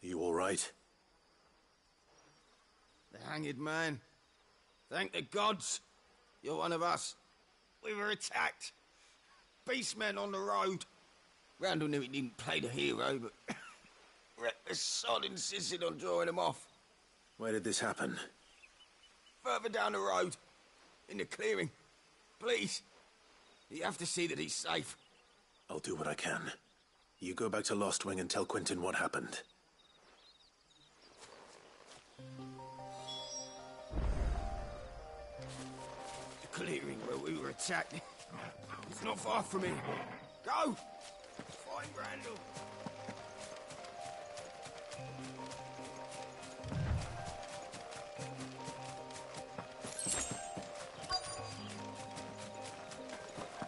You all right? The hanged man. Thank the gods. You're one of us. We were attacked. Beastmen on the road. Randall knew he didn't play the hero, but reckless sod insisted on drawing him off. Where did this happen? Further down the road. In the clearing. Please. You have to see that he's safe. I'll do what I can. You go back to Lost Wing and tell Quentin what happened. The clearing where we were attacked. It's not far from here. Go! Find Randall.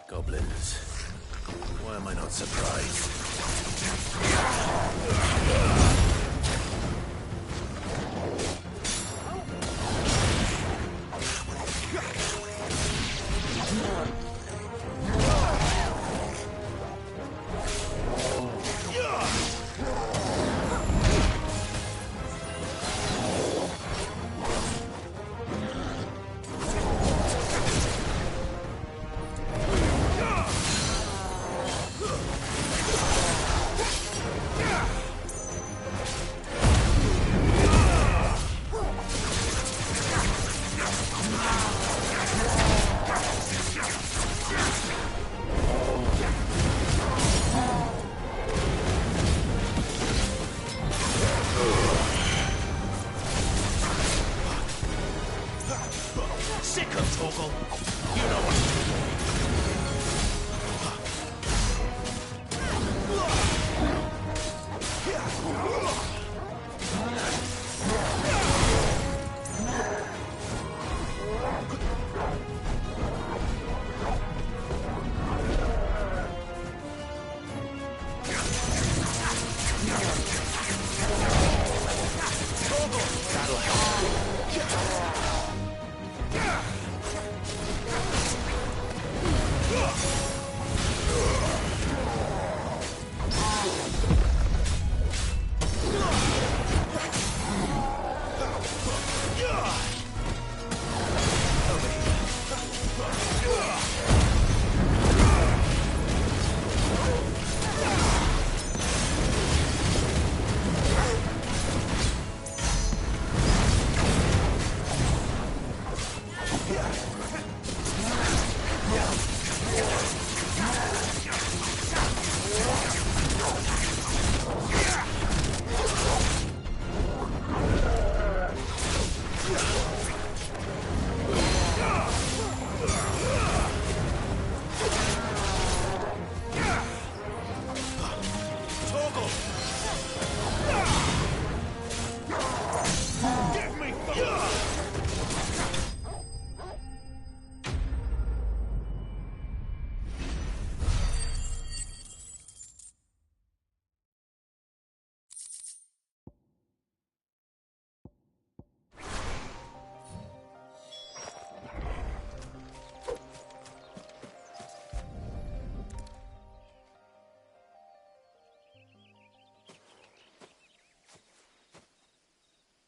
Goblins. Why am I not surprised?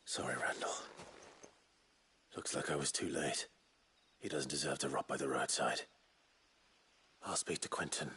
Sorry, Randall. Looks like I was too late. He doesn't deserve to rot by the roadside. I'll speak to Quentin.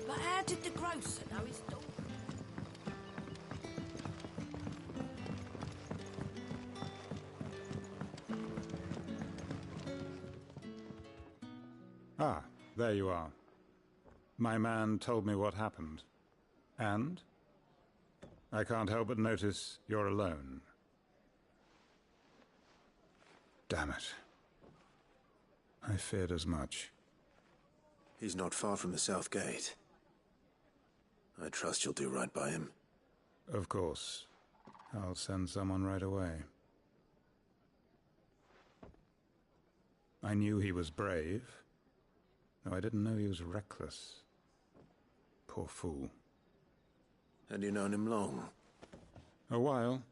But how did the grocer know his daughter? Ah, there you are. My man told me what happened. And? I can't help but notice you're alone. Damn it. I feared as much. He's not far from the South Gate. I trust you'll do right by him. Of course. I'll send someone right away. I knew he was brave, though I didn't know he was reckless. Poor fool. And you known him long? A while.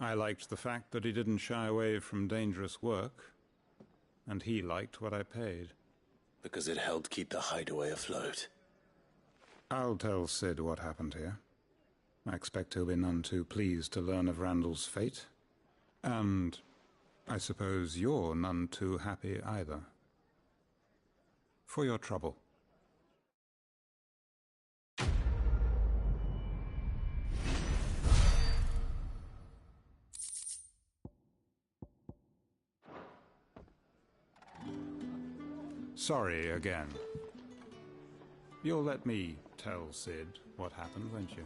I liked the fact that he didn't shy away from dangerous work, and he liked what I paid. Because it helped keep the hideaway afloat. I'll tell Sid what happened here. I expect he'll be none too pleased to learn of Randall's fate. And I suppose you're none too happy either. For your trouble. Sorry again. You'll let me tell Sid what happened, won't you?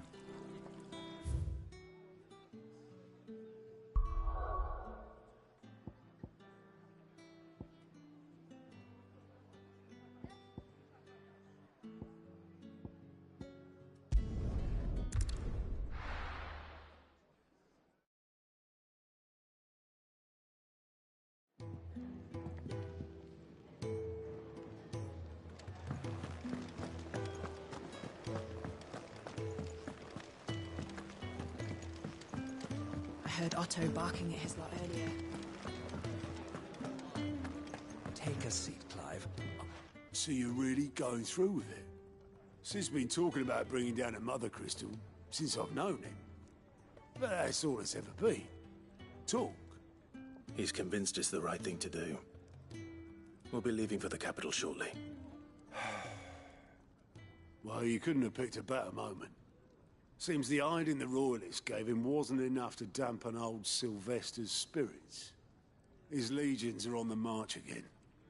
I heard Otto barking at his lot earlier. Take a seat, Clive. So you're really going through with it? Sid's been talking about bringing down a Mother Crystal since I've known him. But that's all it's ever been. Talk. He's convinced it's the right thing to do. We'll be leaving for the capital shortly. Well, you couldn't have picked a better moment. Seems the hiding the Royalists gave him wasn't enough to dampen old Sylvester's spirits. His legions are on the march again.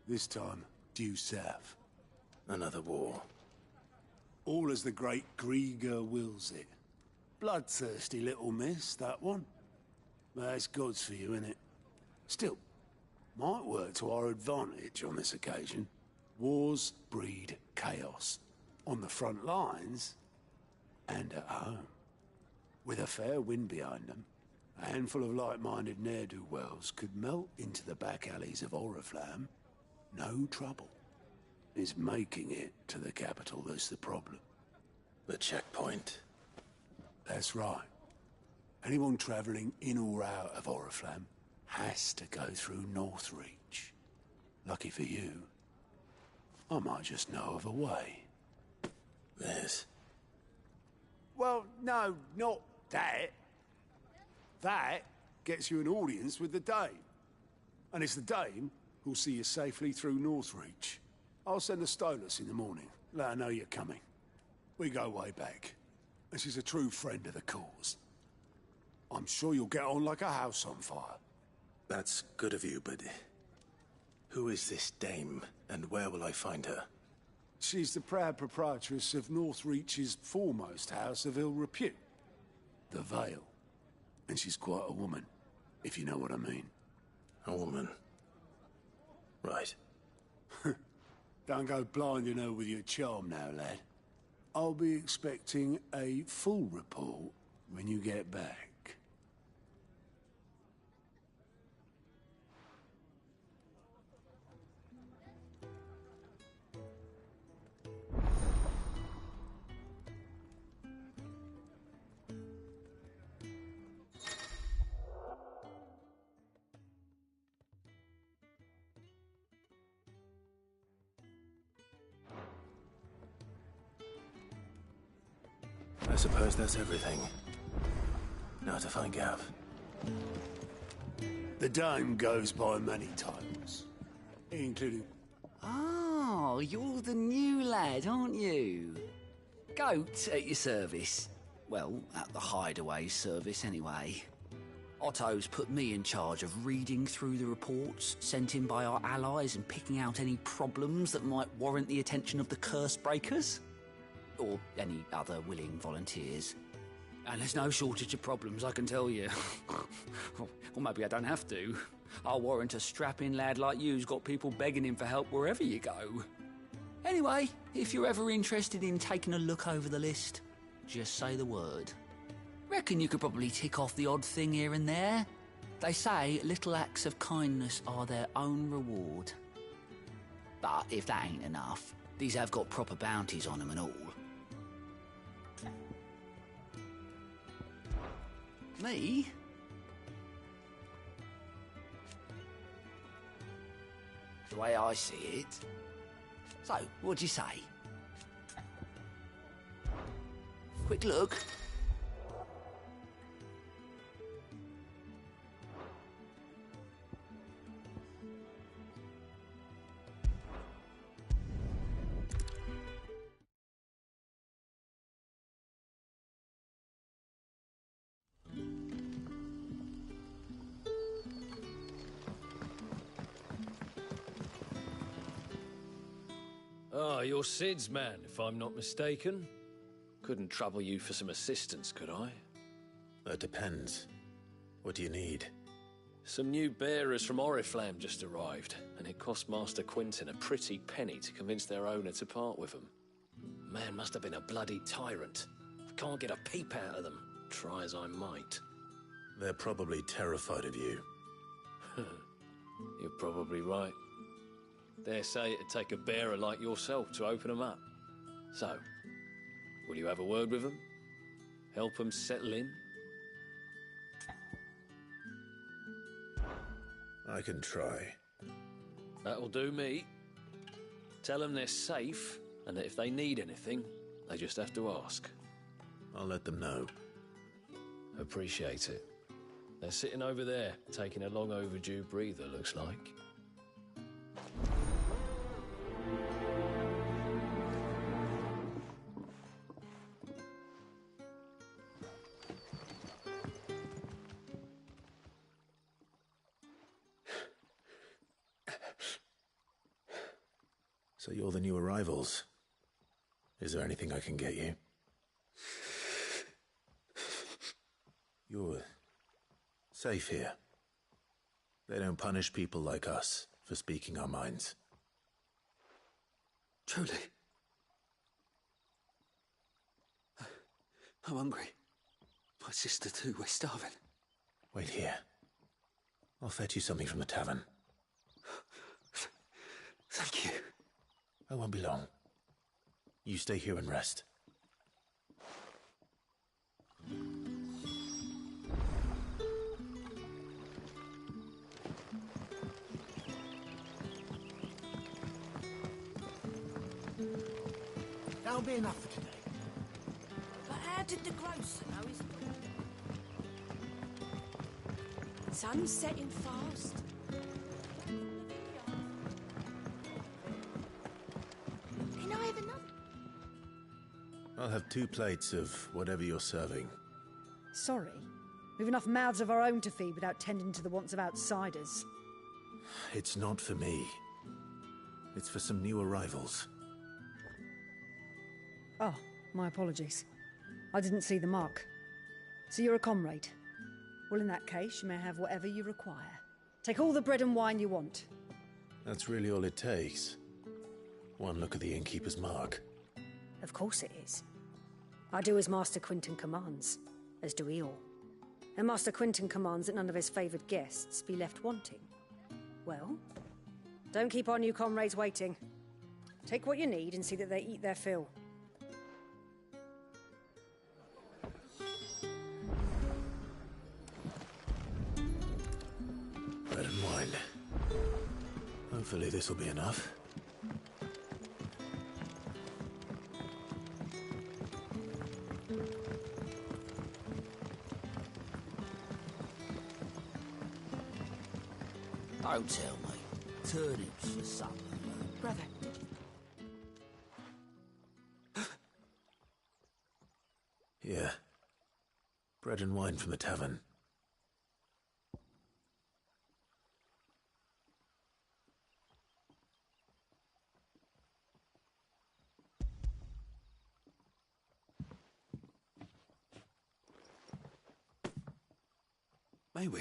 This time, due south. Another war. All as the great Grieger wills it. Bloodthirsty little miss, that one. But that's God's for you, innit? Still, might work to our advantage on this occasion. Wars breed chaos. On the front lines, and at home. With a fair wind behind them, a handful of like-minded ne'er-do-wells could melt into the back alleys of Oriflamme. No trouble. It's making it to the capital that's the problem. The checkpoint. That's right. Anyone travelling in or out of Oriflamme has to go through Northreach. Lucky for you, I might just know of a way. This? Well, no, not that. That gets you an audience with the Dame. And it's the Dame who'll see you safely through Northreach. I'll send a Stolas in the morning. Let her know you're coming. We go way back. And she's a true friend of the cause. I'm sure you'll get on like a house on fire. That's good of you, but who is this Dame, and where will I find her? She's the proud proprietress of Northreach's foremost house of ill repute, the Vale. And she's quite a woman, if you know what I mean. A woman? Right. Don't go blinding her with your charm now, lad. I'll be expecting a full report when you get back. I suppose that's everything. Now to find Gav. The Dame goes by many titles, including... Oh, you're the new lad, aren't you? Goat at your service. Well, at the Hideaway service, anyway. Otto's put me in charge of reading through the reports sent in by our allies and picking out any problems that might warrant the attention of the Curse Breakers. Or any other willing volunteers. And there's no shortage of problems, I can tell you. Or maybe I don't have to. I'll warrant a strapping lad like you's got people begging him for help wherever you go. Anyway, if you're ever interested in taking a look over the list, just say the word. Reckon you could probably tick off the odd thing here and there. They say little acts of kindness are their own reward. But if that ain't enough, these have got proper bounties on them and all. Me? The way I see it. So, what'd you say? Quick look. Ah, you're Sid's man, if I'm not mistaken. Couldn't trouble you for some assistance, could I? That depends. What do you need? Some new bearers from Oriflamme just arrived, and it cost Master Quinton a pretty penny to convince their owner to part with them. Man must have been a bloody tyrant. I can't get a peep out of them, try as I might. They're probably terrified of you. You're probably right. Dare say it'd take a bearer like yourself to open them up. So, will you have a word with them? Help them settle in? I can try. That'll do me. Tell them they're safe, and that if they need anything, they just have to ask. I'll let them know. Appreciate it. They're sitting over there, taking a long overdue breather, looks like. So you're the new arrivals. Is there anything I can get you? You're safe here. They don't punish people like us for speaking our minds. Truly. I'm hungry. My sister too, we're starving. Wait here. I'll fetch you something from the tavern. Thank you. I won't be long. You stay here and rest. That'll be enough for today. But how did the grocer know his... Sun's setting fast. Can I have another? I'll have 2 plates of whatever you're serving. Sorry. We've enough mouths of our own to feed without tending to the wants of outsiders. It's not for me. It's for some new arrivals. Oh, my apologies. I didn't see the mark. So you're a comrade? Well, in that case, you may have whatever you require. Take all the bread and wine you want. That's really all it takes. One look at the innkeeper's mark. Of course it is. I do as Master Quinton commands, as do we all. And Master Quinton commands that none of his favoured guests be left wanting. Well, don't keep our new comrades waiting. Take what you need and see that they eat their fill. Bread and wine. Hopefully this will be enough. Don't tell me. Turnips for supper. Brother, Here. Bread and wine from the tavern. May we?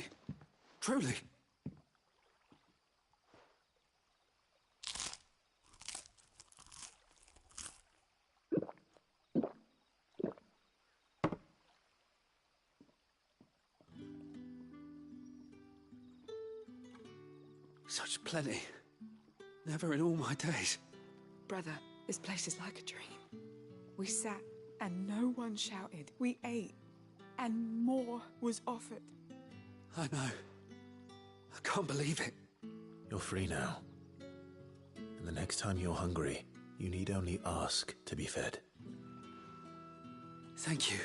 Truly? Such plenty. Never in all my days. Brother, this place is like a dream. We sat and no one shouted. We ate and more was offered. I know. I can't believe it. You're free now. And the next time you're hungry, you need only ask to be fed. Thank you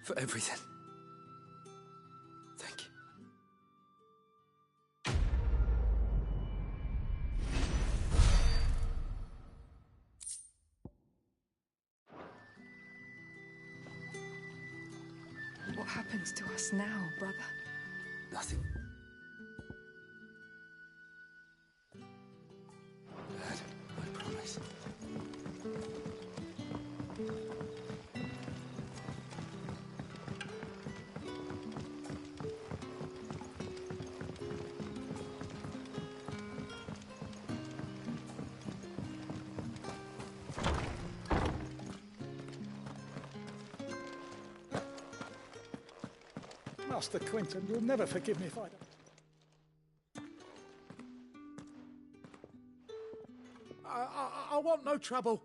for everything. Thank you. What happens to us now, brother? Nothing. Dad, I promise. Master Quinton will never forgive me if I don't. I want no trouble.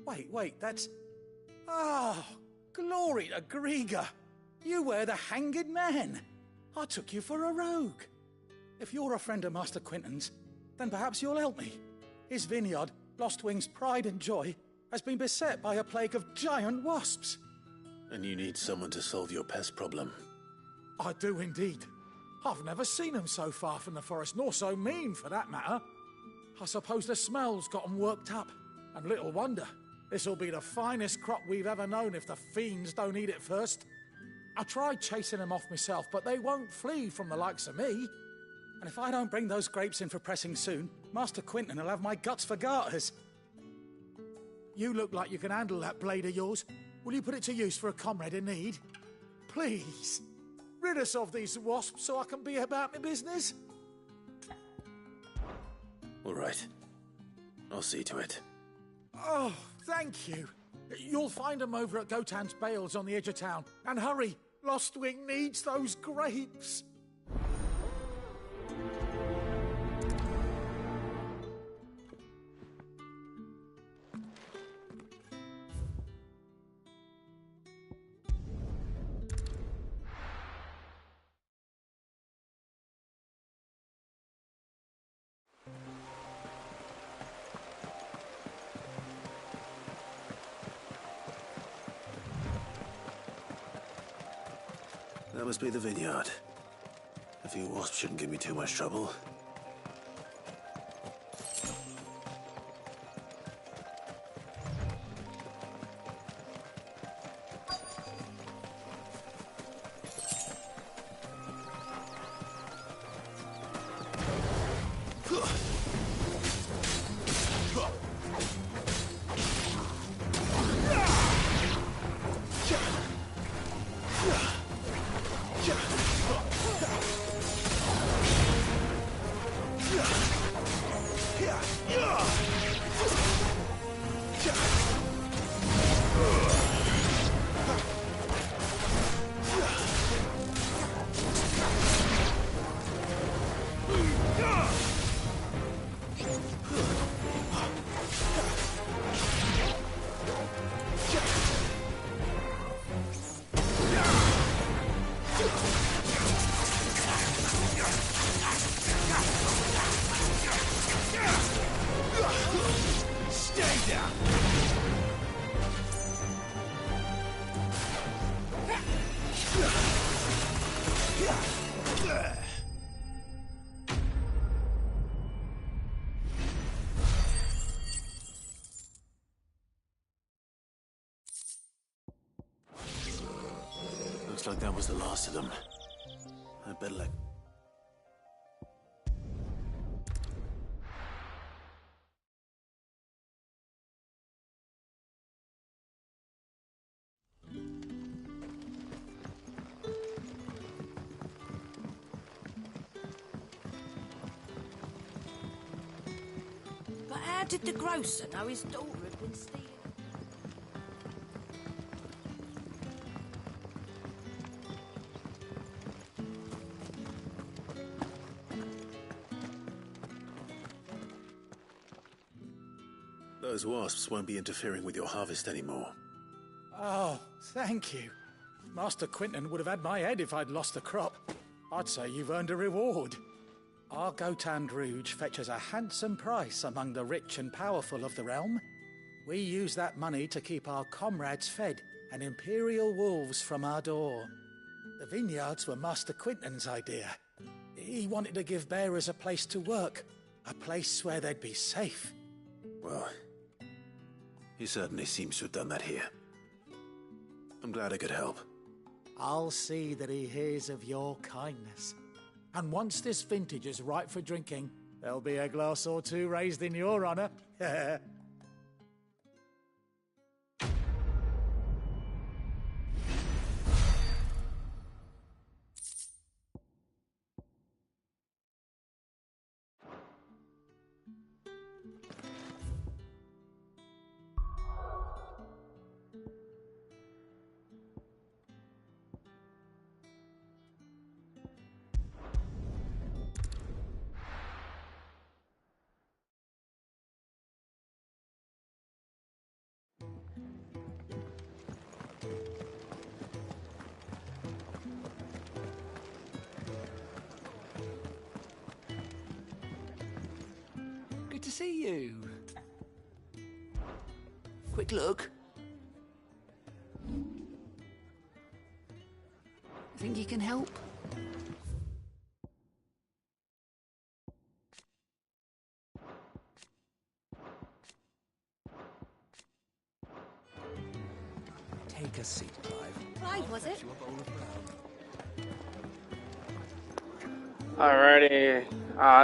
Wait, that's... Oh, glory to Grieger. You were the hanged man. I took you for a rogue. If you're a friend of Master Quinton's, then perhaps you'll help me. His vineyard, Lostwing's pride and joy, has been beset by a plague of giant wasps. And you need someone to solve your pest problem. I do indeed. I've never seen them so far from the forest, nor so mean, for that matter. I suppose the smell's got them worked up. And little wonder. This'll be the finest crop we've ever known if the fiends don't eat it first. I tried chasing them off myself, but they won't flee from the likes of me. And if I don't bring those grapes in for pressing soon, Master Quinton will have my guts for garters. You look like you can handle that blade of yours. Will you put it to use for a comrade in need? Please. Rid us of these wasps so I can be about my business. All right. I'll see to it. Oh, thank you. You'll find them over at Gotan's Bales on the edge of town. And hurry, Lostwing needs those grapes. That must be the vineyard. A few wasps shouldn't give me too much trouble. like that was the last of them. I better let... But how did the grocer know his daughter had been stealing? Those wasps won't be interfering with your harvest anymore. Oh, thank you. Master Quinton would have had my head if I'd lost the crop. I'd say you've earned a reward. Our Gotand Rouge fetches a handsome price among the rich and powerful of the realm. We use that money to keep our comrades fed and Imperial wolves from our door. The vineyards were Master Quinton's idea. He wanted to give bearers a place to work, a place where they'd be safe. Well, he certainly seems to have done that here. I'm glad I could help. I'll see that he hears of your kindness. And once this vintage is ripe for drinking, there'll be a glass or two raised in your honor. Good to see you. Quick look. Think you can help? Take a seat, Clive. Clive, was it? Alrighty,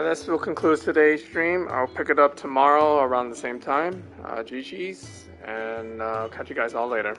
this will conclude today's stream. I'll pick it up tomorrow around the same time. GG's, and I'll catch you guys all later.